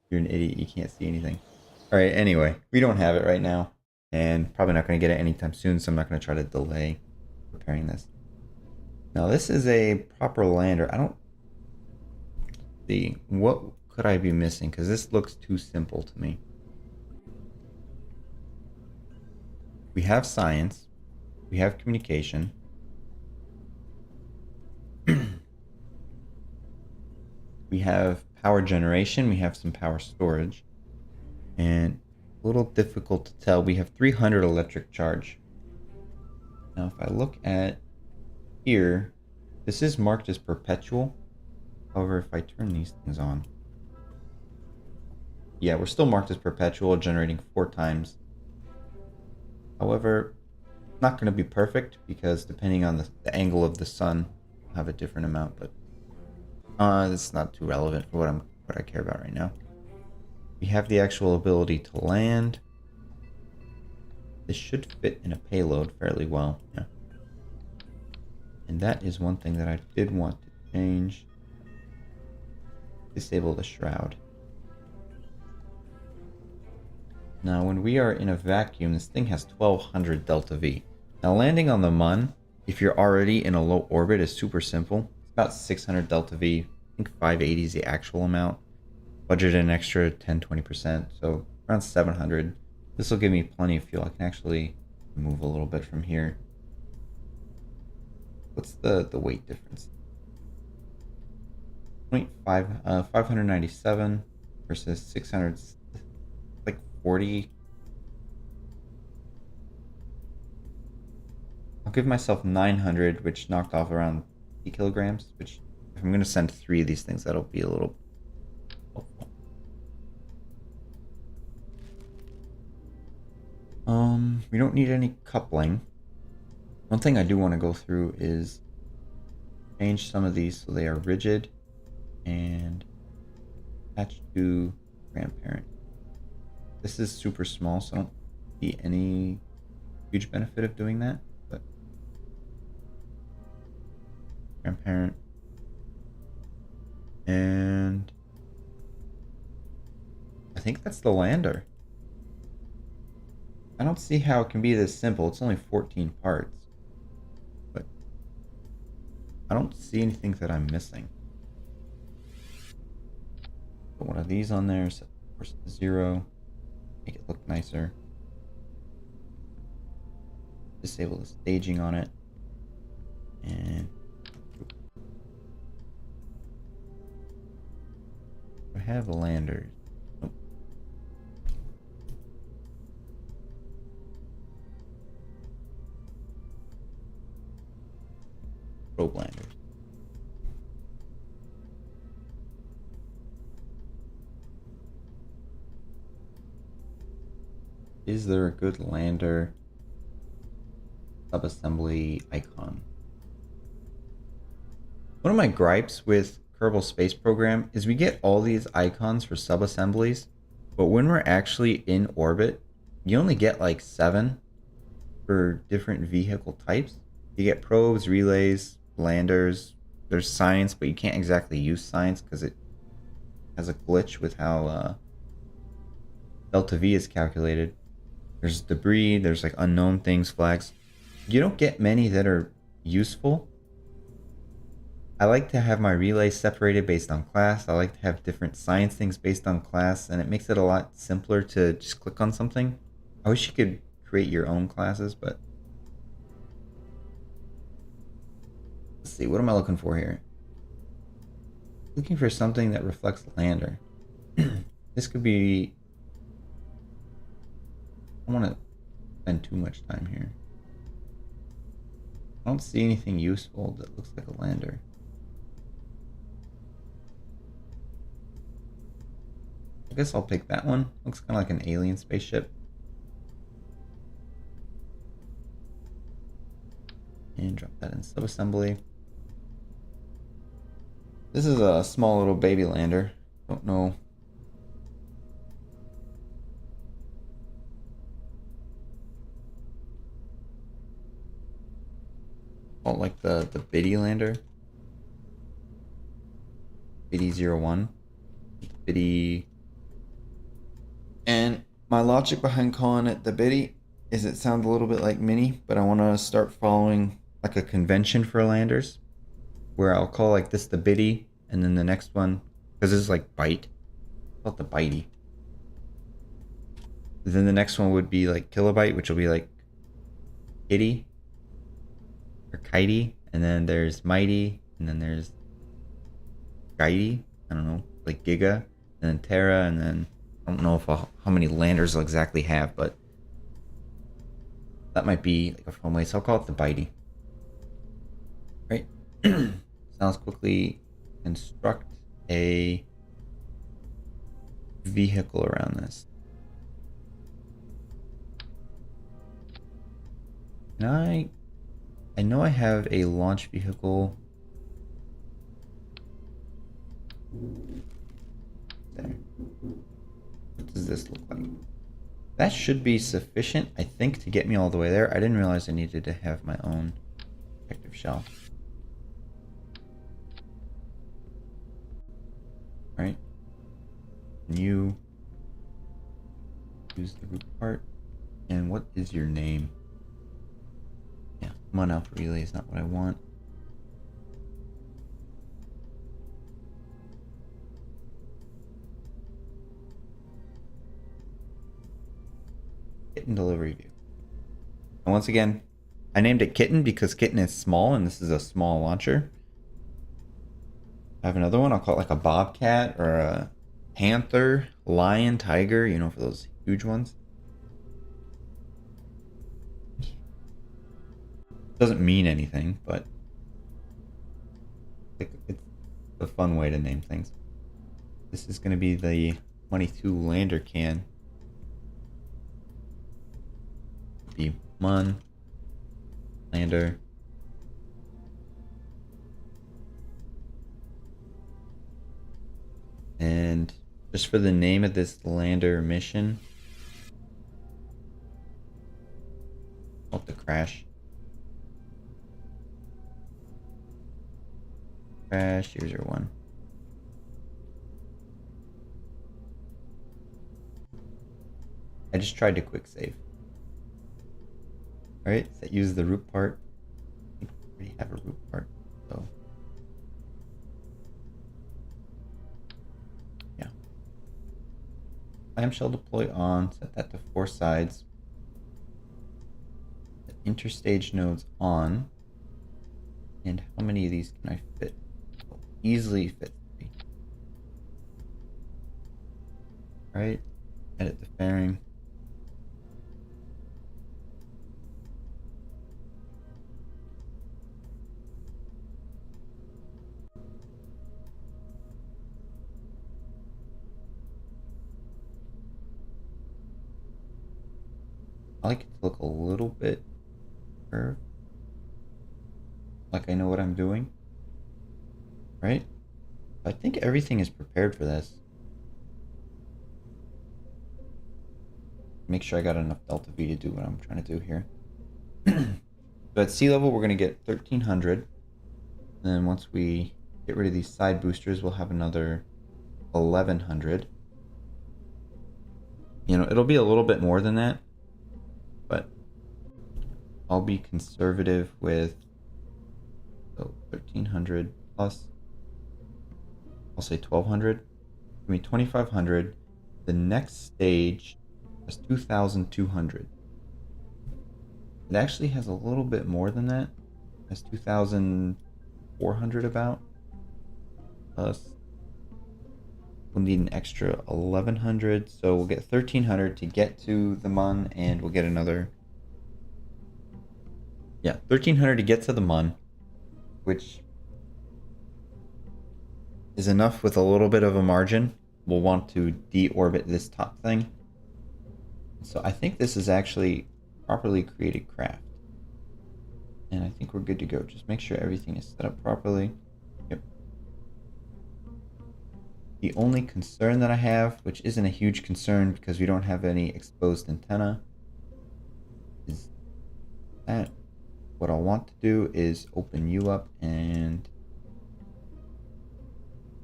You're an idiot, you can't see anything. Alright, anyway, we don't have it right now. And probably not going to get it anytime soon, so I'm not going to try to delay preparing this. Now this is a proper lander. I don't see, what could I be missing? Because this looks too simple to me. We have science. We have communication. We have power generation. We have some power storage. And a little difficult to tell. We have 300 electric charge. Now if I look at here, this is marked as perpetual. However, if I turn these things on, yeah, we're still marked as perpetual, generating 4 times. However, not going to be perfect because depending on the angle of the sun, I'll have a different amount. But it's not too relevant for what I care about right now. We have the actual ability to land. This should fit in a payload fairly well. Yeah. And that is one thing that I did want to change. Disable the shroud. Now, when we are in a vacuum, this thing has 1200 delta V. Now, landing on the Mun, if you're already in a low orbit, is super simple. It's about 600 delta V. I think 580 is the actual amount. Budget an extra 10-20%, so around 700. This will give me plenty of fuel. I can actually move a little bit from here. What's the weight difference? 597 versus 600, like 40. I'll give myself 900, which knocked off around 50 kilograms, which if I'm going to send 3 of these things, that'll be a little helpful. We don't need any coupling. One thing I do want to go through is change some of these so they are rigid and attached to grandparent. This is super small, so I don't see any huge benefit of doing that, but grandparent. And I think that's the lander. I don't see how it can be this simple. It's only 14 parts. But I don't see anything that I'm missing. Put one of these on there, set the 0, make it look nicer. disable the staging on it. And I have landers. Nope. Probe landers. Is there a good lander subassembly icon? One of my gripes with Kerbal Space Program is we get all these icons for subassemblies, but when we're actually in orbit, you only get like 7 for different vehicle types. You get probes, relays, landers, there's science, but you can't exactly use science because it has a glitch with how delta V is calculated. There's debris, there's like unknown things, flags. You don't get many that are useful. I like to have my relays separated based on class. I like to have different science things based on class, and it makes it a lot simpler to just click on something. I wish you could create your own classes, but let's see, what am I looking for here? Looking for something that reflects lander. This could be... I don't want to spend too much time here. I don't see anything useful that looks like a lander. I guess I'll pick that one. Looks kind of like an alien spaceship. And drop that in subassembly. This is a small little baby lander. Don't know. Oh, like the Biddy lander. Biddy 01. Biddy. And my logic behind calling it the Biddy is it sounds a little bit like Mini, but I want to start following like a convention for landers where I'll call like this the Biddy, and then the next one, because this is like Byte, I'll call it the Bitey. Then the next one would be like Kilobyte, which will be like Kitty or Kitey, and then there's Mighty, and then there's Gitey, I don't know, like Giga, and then Terra, and then I don't know if how many landers I'll exactly have, but that might be like a fun way, so I'll call it the Bitey. Right? So let's quickly construct a vehicle around this. And I know I have a launch vehicle. There. What does this look like? That should be sufficient, I think, to get me all the way there. I didn't realize I needed to have my own protective shell. Alright. You use the root part. And what is your name? Yeah, Mun Alpha Relay is not what I want. Kitten delivery view. And once again, I named it Kitten because Kitten is small and this is a small launcher. I have another one, I'll call it like a bobcat or a panther, lion, tiger, you know, for those huge ones. Doesn't mean anything, but it's a fun way to name things. This is going to be the Money 2 lander can. Be Mun Lander. And just for the name of this lander mission, call it the KRASH. KRASH, here's your one. I just tried to quick save. Alright, so that uses the root part. I think we already have a root part, so. Yeah. Clamshell deploy on, set that to 4 sides. interstage nodes on. And how many of these can I fit? I'll easily fit 3. Right? Edit the fairing. I like it to look a little bit curved. Like I know what I'm doing. Right? I think everything is prepared for this. Make sure I got enough delta V to do what I'm trying to do here. So at sea level, we're going to get 1300. And then once we get rid of these side boosters, we'll have another 1100. You know, it'll be a little bit more than that, but I'll be conservative with 1300 plus, I'll say 1200. Give me 2500. The next stage has 2200. It actually has a little bit more than that. It has 2400 about. Plus, we'll need an extra 1100, so we'll get 1300 to get to the Mun, and we'll get another. Yeah, 1300 to get to the Mun, which is enough with a little bit of a margin. We'll want to deorbit this top thing. So I think this is actually properly created craft. And I think we're good to go. Just make sure everything is set up properly. Yep. The only concern that I have, which isn't a huge concern because we don't have any exposed antenna, is that what I'll want to do is open you up. And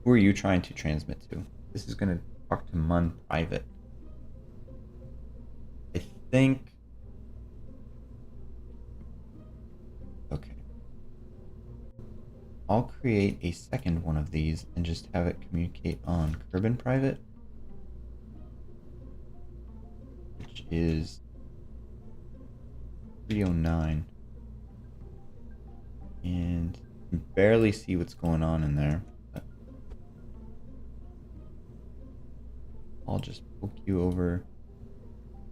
who are you trying to transmit to? This is going to talk to Mun private. I think. Okay. I'll create a second one of these and just have it communicate on Kerbin private, which is 309. And you can barely see what's going on in there. But I'll just poke you over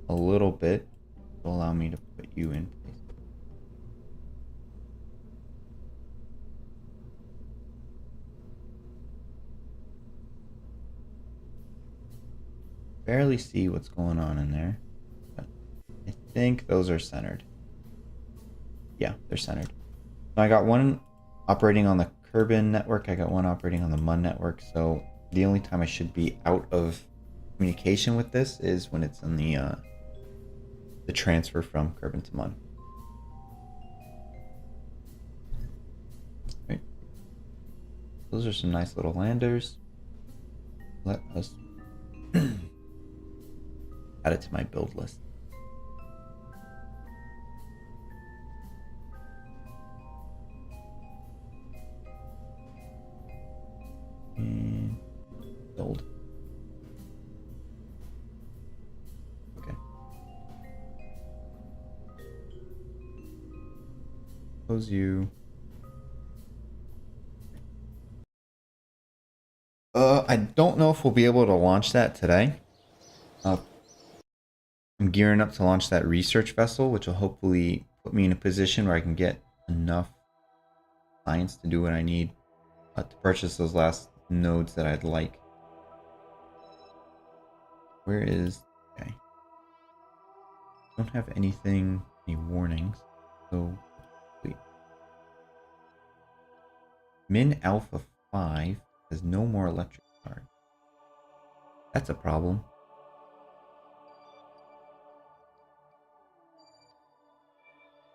a little bit to allow me to put you in place. Barely see what's going on in there, but I think those are centered. Yeah, they're centered. So I got one operating on the Kerbin network. I got one operating on the Mun network. So the only time I should be out of communication with this is when it's in the transfer from Kerbin to Mun. Right. Those are some nice little landers. Let us add it to my build list. And build. Okay. Close you. I don't know if we'll be able to launch that today. I'm gearing up to launch that research vessel, which will hopefully put me in a position where I can get enough science to do what I need to purchase those last nodes that I'd like. Where is... Okay. Don't have anything, any warnings. So, wait. Min Alpha 5 has no more electric charge. That's a problem.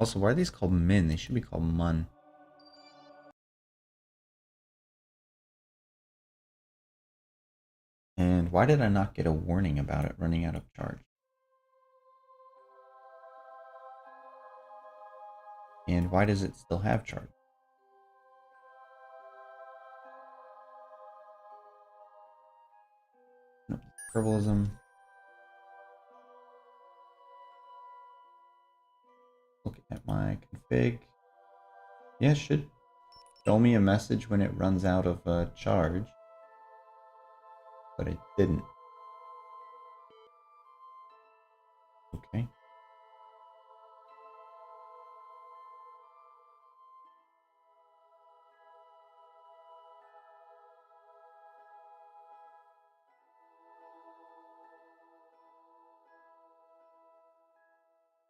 Also, why are these called Min? They should be called Mun. And why did I not get a warning about it running out of charge? And why does it still have charge? No, Kerbalism. Looking at my config. Yeah, it should show me a message when it runs out of charge. But it didn't. Okay.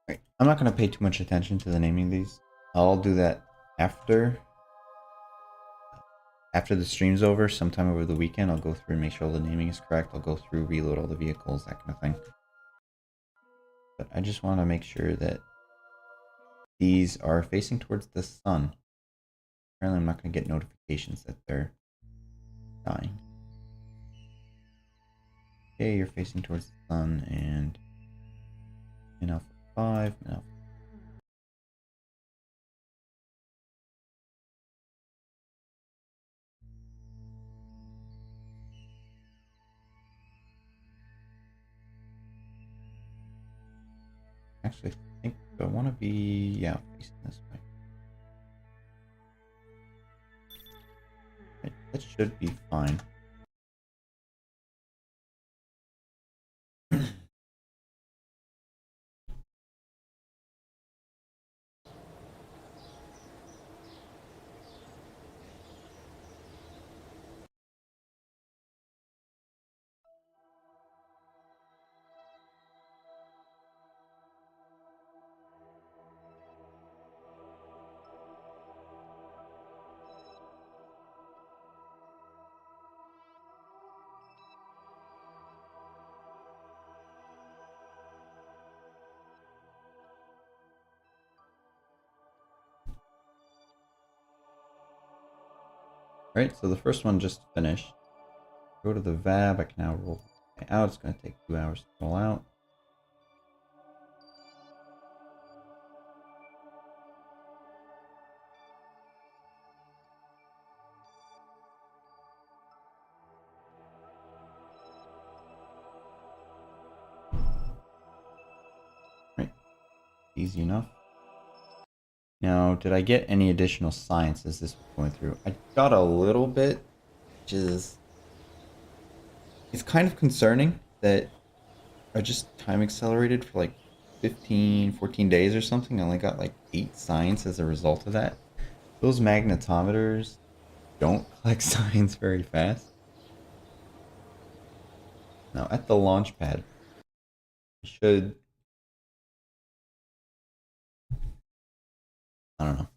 Right. I'm not going to pay too much attention to the naming of these. I'll do that after the stream's over, sometime over the weekend. I'll go through and make sure all the naming is correct. I'll go through, reload all the vehicles, that kind of thing. But I just want to make sure that these are facing towards the sun. Apparently I'm not going to get notifications that they're dying. Okay, you're facing towards the sun, and in Alpha 5, in Alpha. Actually, I think I want to be, yeah, facing this way. Right, that should be fine. Right, so the first one just finished. Go to the VAB, I can now roll out. It's going to take 2 hours to roll out. Right, easy enough. Now, did I get any additional science as this was going through? I got a little bit, which is... It's kind of concerning that I just time accelerated for like 15, 14 days or something. I only got like 8 science as a result of that. Those magnetometers don't collect science very fast. Now, at the launch pad, I should... I don't know.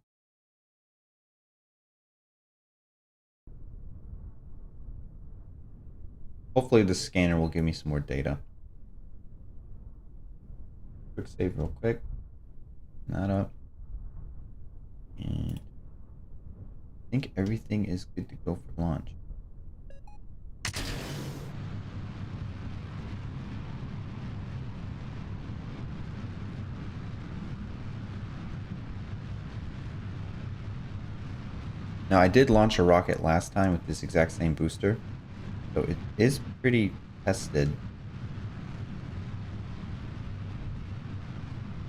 Hopefully the scanner will give me some more data. Quick save real quick. That up. And I think everything is good to go for launch. Now, I did launch a rocket last time with this exact same booster, so it is pretty tested.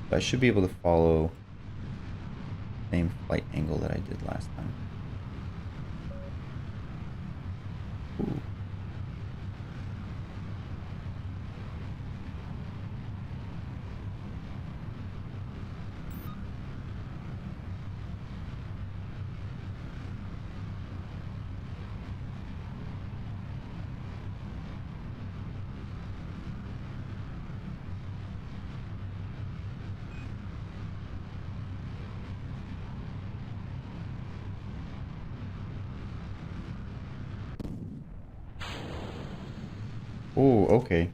But I should be able to follow the same flight angle that I did last time. Ooh. Oh, okay.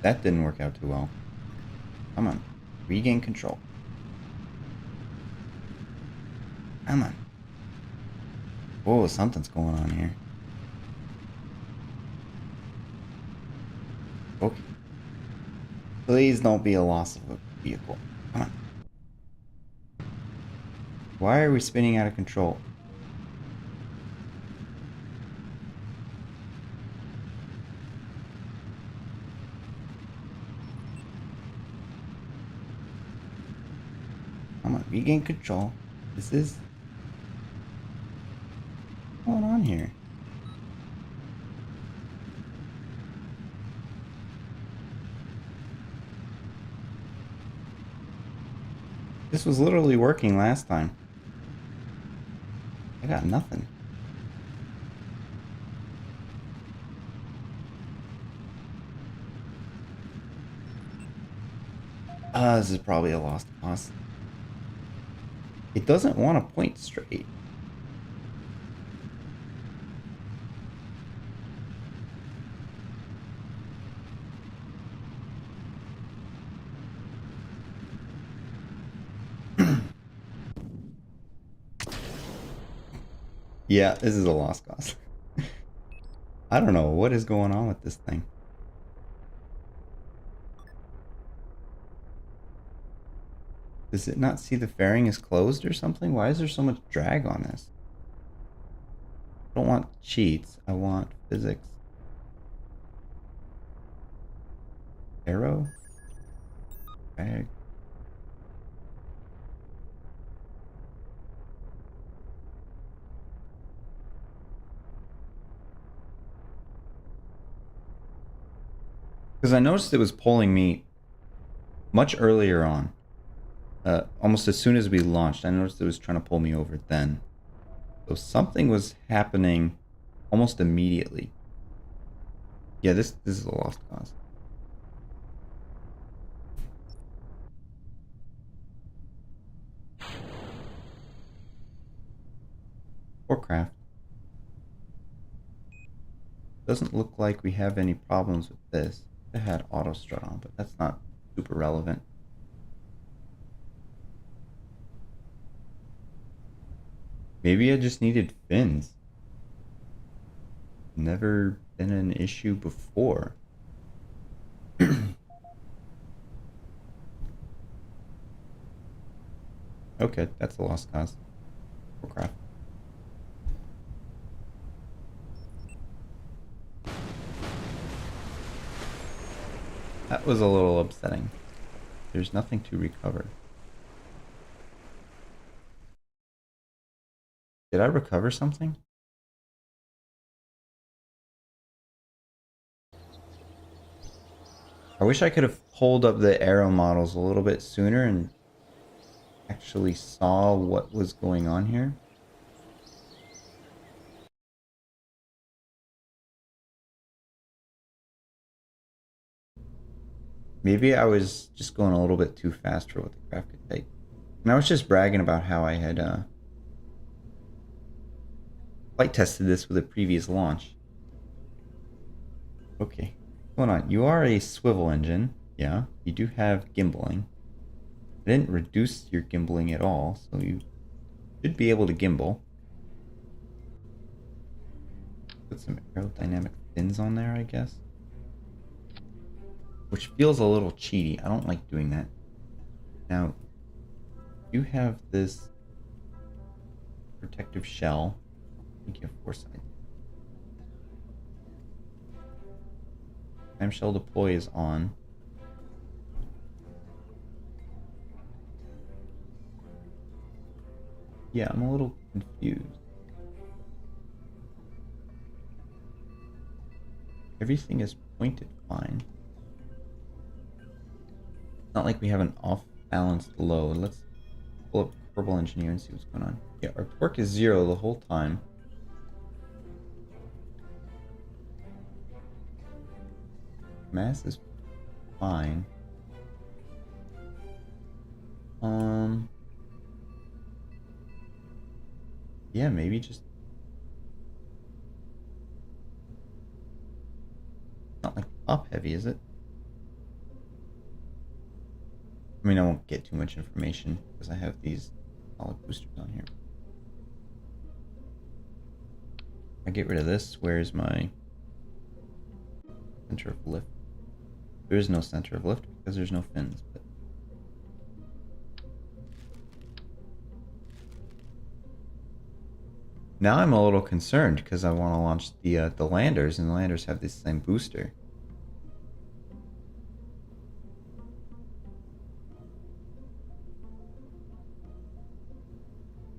That didn't work out too well. Come on. Regain control. Come on. Whoa, something's going on here. Okay. Please don't be a loss of a vehicle. Come on. Why are we spinning out of control? Come on. Regain control. This is... What's going on here? This was literally working last time. I got nothing. This is probably a lost cause. It doesn't want to point straight. Yeah, this is a lost cause. I don't know what is going on with this thing. Does it not see the fairing is closed or something? Why is there so much drag on this? I don't want cheats. I want physics. Arrow? Drag. Because I noticed it was pulling me much earlier on. Almost as soon as we launched, I noticed it was trying to pull me over then. So something was happening almost immediately. Yeah, this is a lost cause. Poor craft. Doesn't look like we have any problems with this. I had auto strut on, but that's not super relevant. Maybe I just needed fins. Never been an issue before. Okay, that's a lost cause. Oh crap. That was a little upsetting. There's nothing to recover. Did I recover something? I wish I could have pulled up the arrow models a little bit sooner and actually saw what was going on here. Maybe I was just going a little bit too fast for what the craft could take. And I was just bragging about how I had flight tested this with a previous launch. Okay, what's going on? You are a swivel engine. Yeah, you do have gimbaling. I didn't reduce your gimbaling at all, so you should be able to gimbal. Put some aerodynamic fins on there, I guess. Which feels a little cheaty. I don't like doing that. Now, you have this protective shell. I think you have foresight. Time shell deploy is on. Yeah, I'm a little confused. Everything is pointed fine. Not like we have an off-balanced load. Let's pull up Kerbal Engineer and see what's going on. Yeah, our torque is 0 the whole time. Mass is fine. Yeah, maybe just not like top heavy, is it? I mean, I won't get too much information because I have these solid boosters on here. I get rid of this. Where's my center of lift? There is no center of lift because there's no fins. But now I'm a little concerned because I want to launch the Landers, and the Landers have this same booster.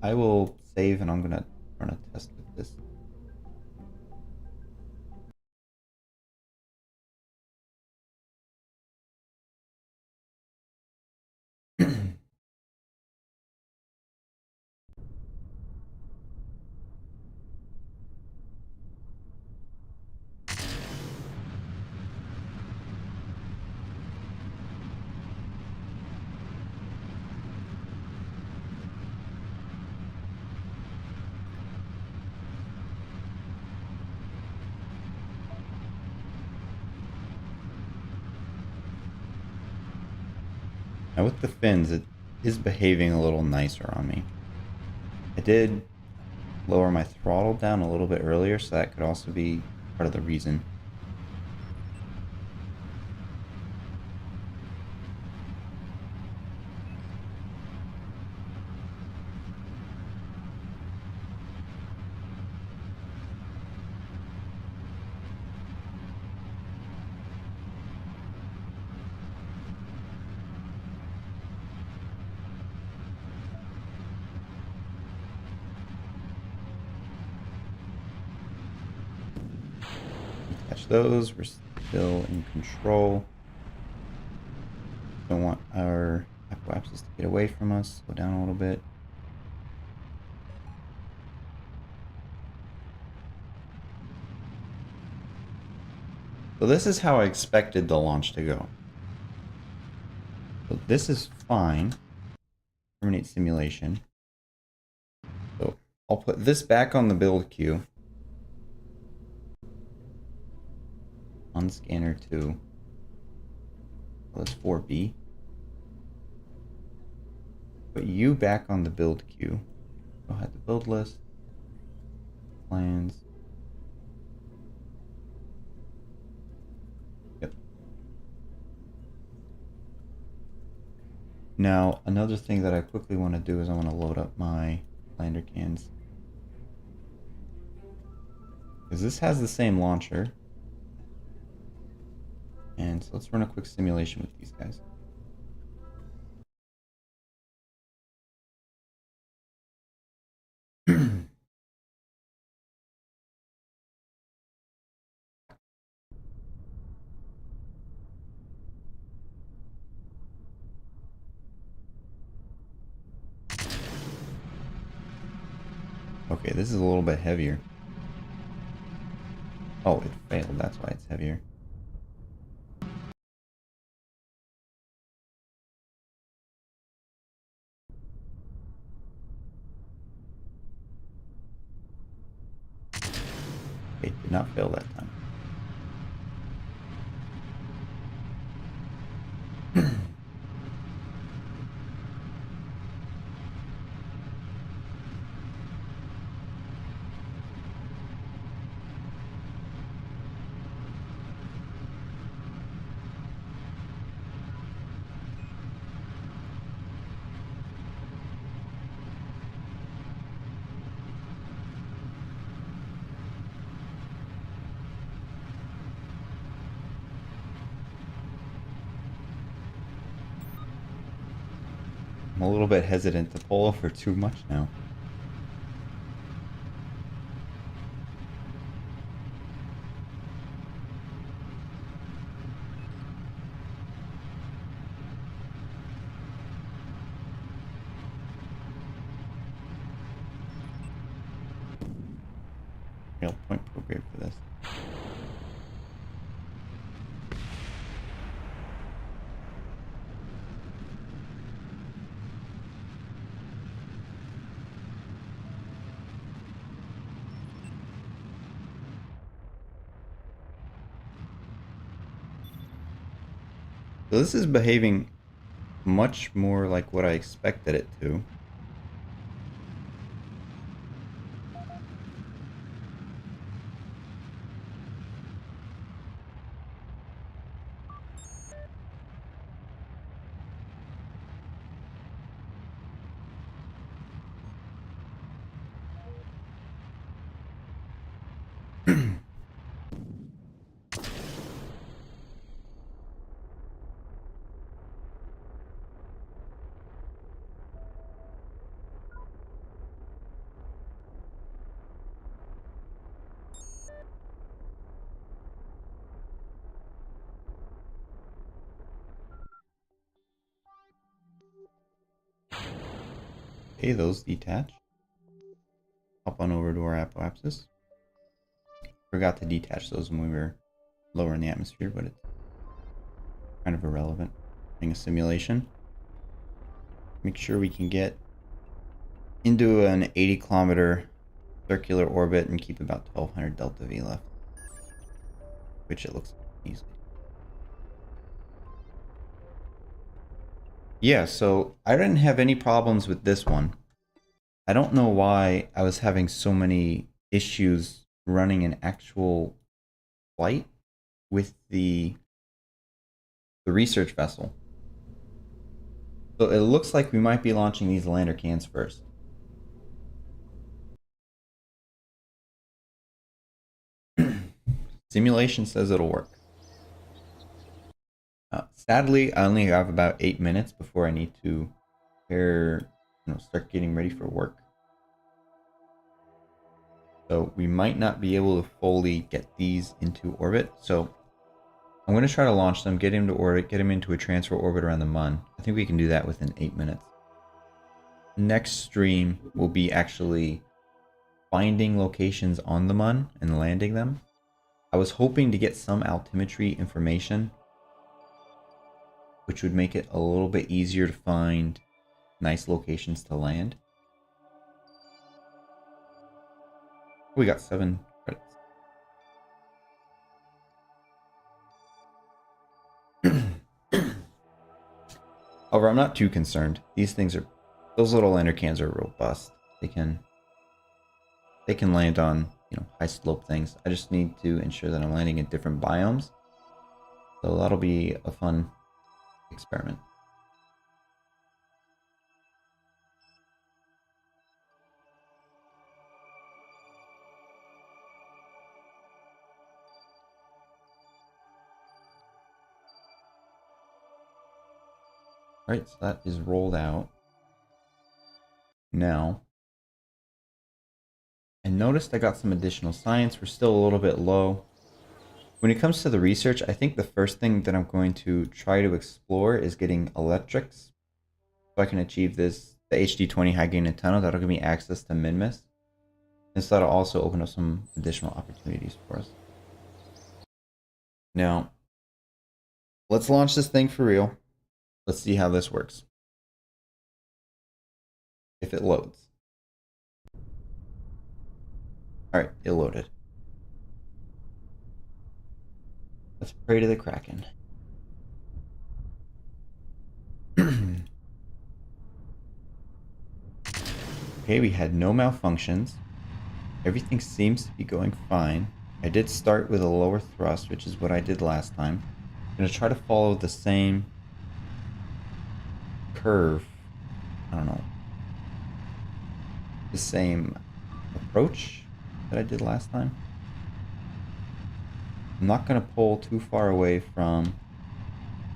I will save and I'm gonna run a test with this. Now with the fins, it is behaving a little nicer on me. I did lower my throttle down a little bit earlier, so that could also be part of the reason. Catch those, we're still in control. Don't want our apoapsis to get away from us. Slow down a little bit. So this is how I expected the launch to go. So this is fine. Terminate simulation. So I'll put this back on the build queue. On scanner 2. Well, that's 4B. Put you back on the build queue. Go ahead to build list. Plans. Yep. Now, another thing that I quickly want to do is I want to load up my lander cans. Because this has the same launcher. And so let's run a quick simulation with these guys. Okay, this is a little bit heavier. Oh, it failed. That's why it's heavier. It did not fail that time. I'm a little bit hesitant to pull over too much now. Real point program for this. So this is behaving much more like what I expected it to. Okay, those detach. Hop on over to our apoapsis. Forgot to detach those when we were lower in the atmosphere, but it's kind of irrelevant. Doing a simulation. Make sure we can get into an 80-kilometer circular orbit and keep about 1200 delta V left, which it looks easy. Yeah, so I didn't have any problems with this one. I don't know why I was having so many issues running an actual flight with the research vessel. So it looks like we might be launching these lander cans first. Simulation says it'll work. Sadly, I only have about 8 minutes before I need to start getting ready for work. So we might not be able to fully get these into orbit. So I'm going to try to launch them, get him to orbit, get him into a transfer orbit around the Mun. I think we can do that within 8 minutes. Next stream will be actually finding locations on the Mun and landing them. I was hoping to get some altimetry information, which would make it a little bit easier to find nice locations to land. We got 7 credits. However, I'm not too concerned. These those little lander cans are robust. They can land on, high slope things. I just need to ensure that I'm landing in different biomes. So that'll be a fun experiment. Alright, so that is rolled out. Now, I noticed I got some additional science. We're still a little bit low. When it comes to the research, I think the first thing that I'm going to try to explore is getting electrics. So I can achieve the HD20 high gain antenna. That'll give me access to Minmus. And so that'll also open up some additional opportunities for us. Now, let's launch this thing for real. Let's see how this works. If it loads. Alright, it loaded. Let's pray to the Kraken. Okay, we had no malfunctions. Everything seems to be going fine. I did start with a lower thrust, which is what I did last time. I'm going to try to follow the same curve. I don't know. The same approach that I did last time. I'm not going to pull too far away from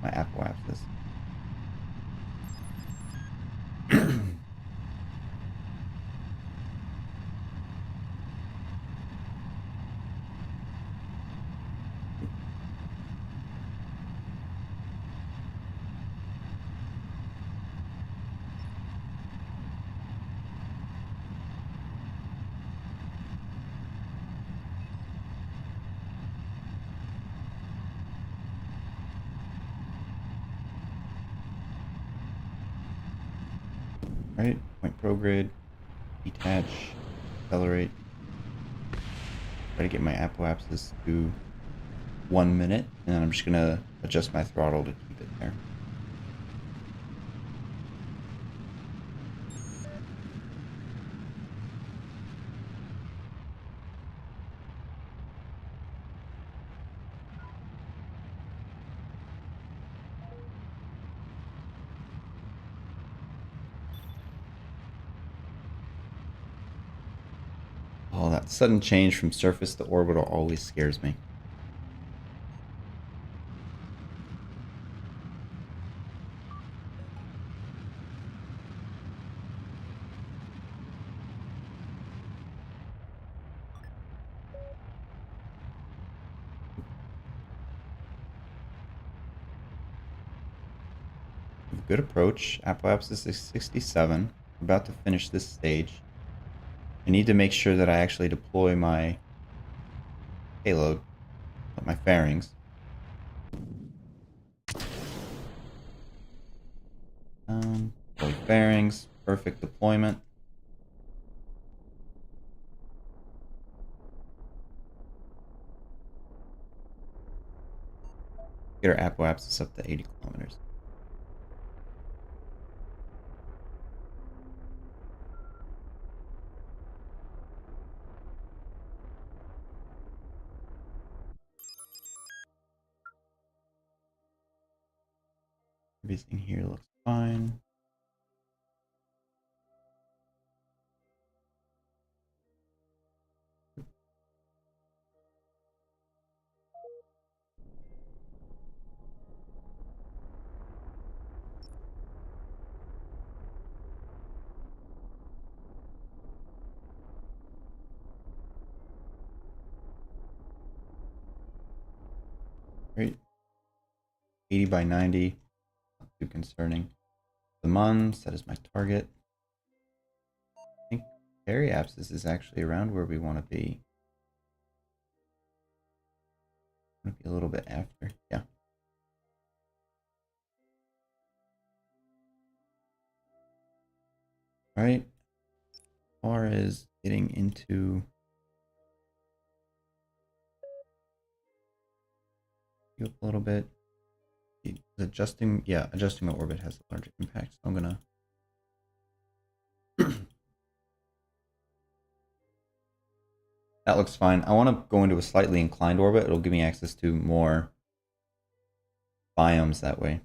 my apoapsis. Alright, point prograde, detach, accelerate. Try to get my apoapsis to 1 minute, and then I'm just gonna adjust my throttle to keep it there. Oh, that sudden change from surface to orbital always scares me. Good approach. Apoapsis is 67. about to finish this stage. I need to make sure that I actually deploy my payload, my fairings. Deploy fairings, perfect deployment. Get our apoapsis up to 80 kilometers. Everything here looks fine. Great. 80 by 90. Not too concerning. The Mun, set as my target. I think KRASH is actually around where we want to be. Want to be a little bit after. Yeah. All right. As far as getting into you up a little bit. Adjusting my orbit has a larger impact. So I'm gonna that looks fine. I want to go into a slightly inclined orbit. It'll give me access to more biomes that way.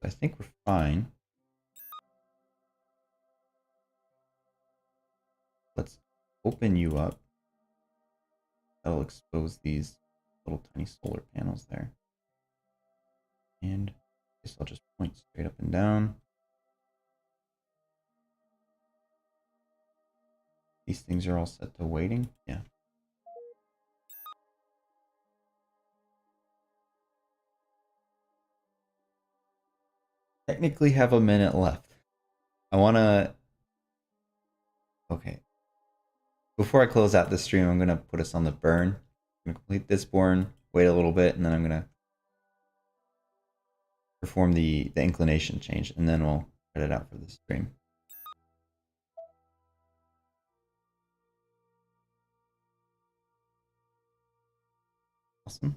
I think we're fine. Let's open you up. That'll expose these little tiny solar panels there. And I guess I'll just point straight up and down. These things are all set to waiting. Yeah. Technically have a minute left. I want to... Okay. Before I close out this stream, I'm going to put us on the burn. I'm going to complete this burn, wait a little bit, and then I'm going to perform the inclination change, and then we'll cut it out for the stream. Awesome.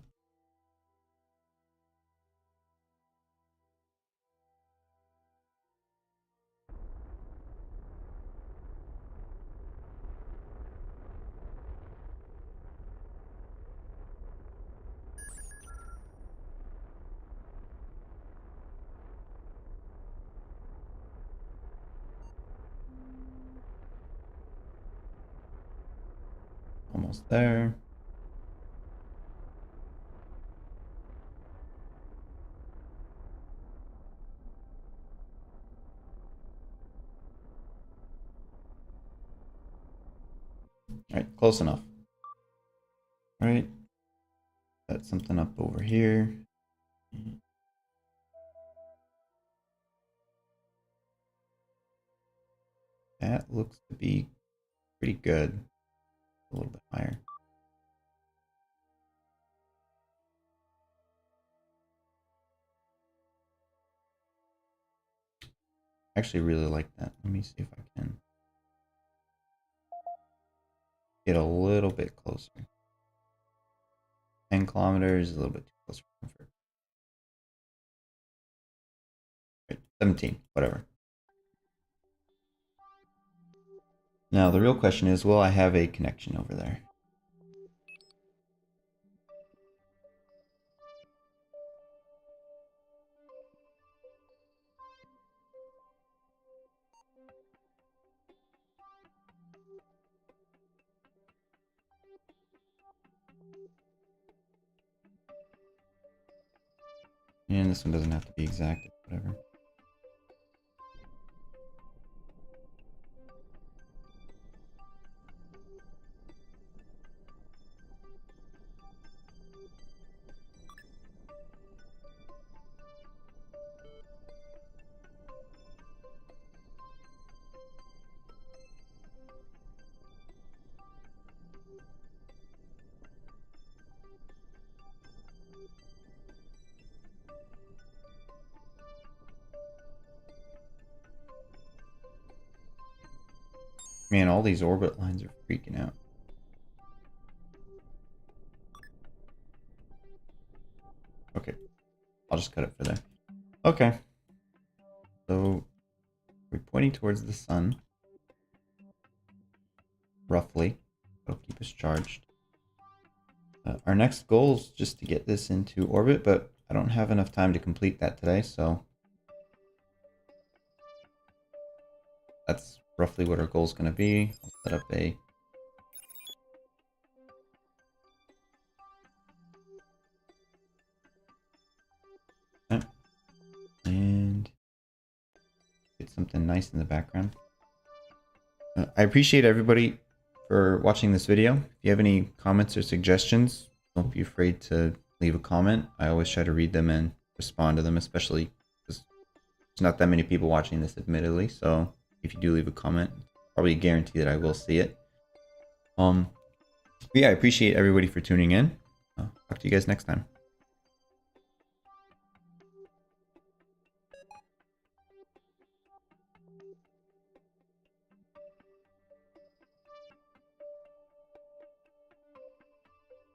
Almost there. All right, close enough. All right, set something up over here. That looks to be pretty good. A little bit higher. I actually really like that. Let me see if I can get a little bit closer. 10 kilometers, a little bit too close for comfort. Right, 17, whatever. Now the real question is, will I have a connection over there? And this one doesn't have to be exact, whatever. Man, all these orbit lines are freaking out. Okay, I'll just cut it for there. Okay, so we're pointing towards the sun, roughly. It'll keep us charged. Our next goal is just to get this into orbit, but I don't have enough time to complete that today, so that's roughly what our goal is going to be. I'll set up a and get something nice in the background. I appreciate everybody for watching this video. If you have any comments or suggestions, don't be afraid to leave a comment. I always try to read them and respond to them, especially because there's not that many people watching this, admittedly. So if you do leave a comment, probably a guarantee that I will see it. But yeah, I appreciate everybody for tuning in. Talk to you guys next time.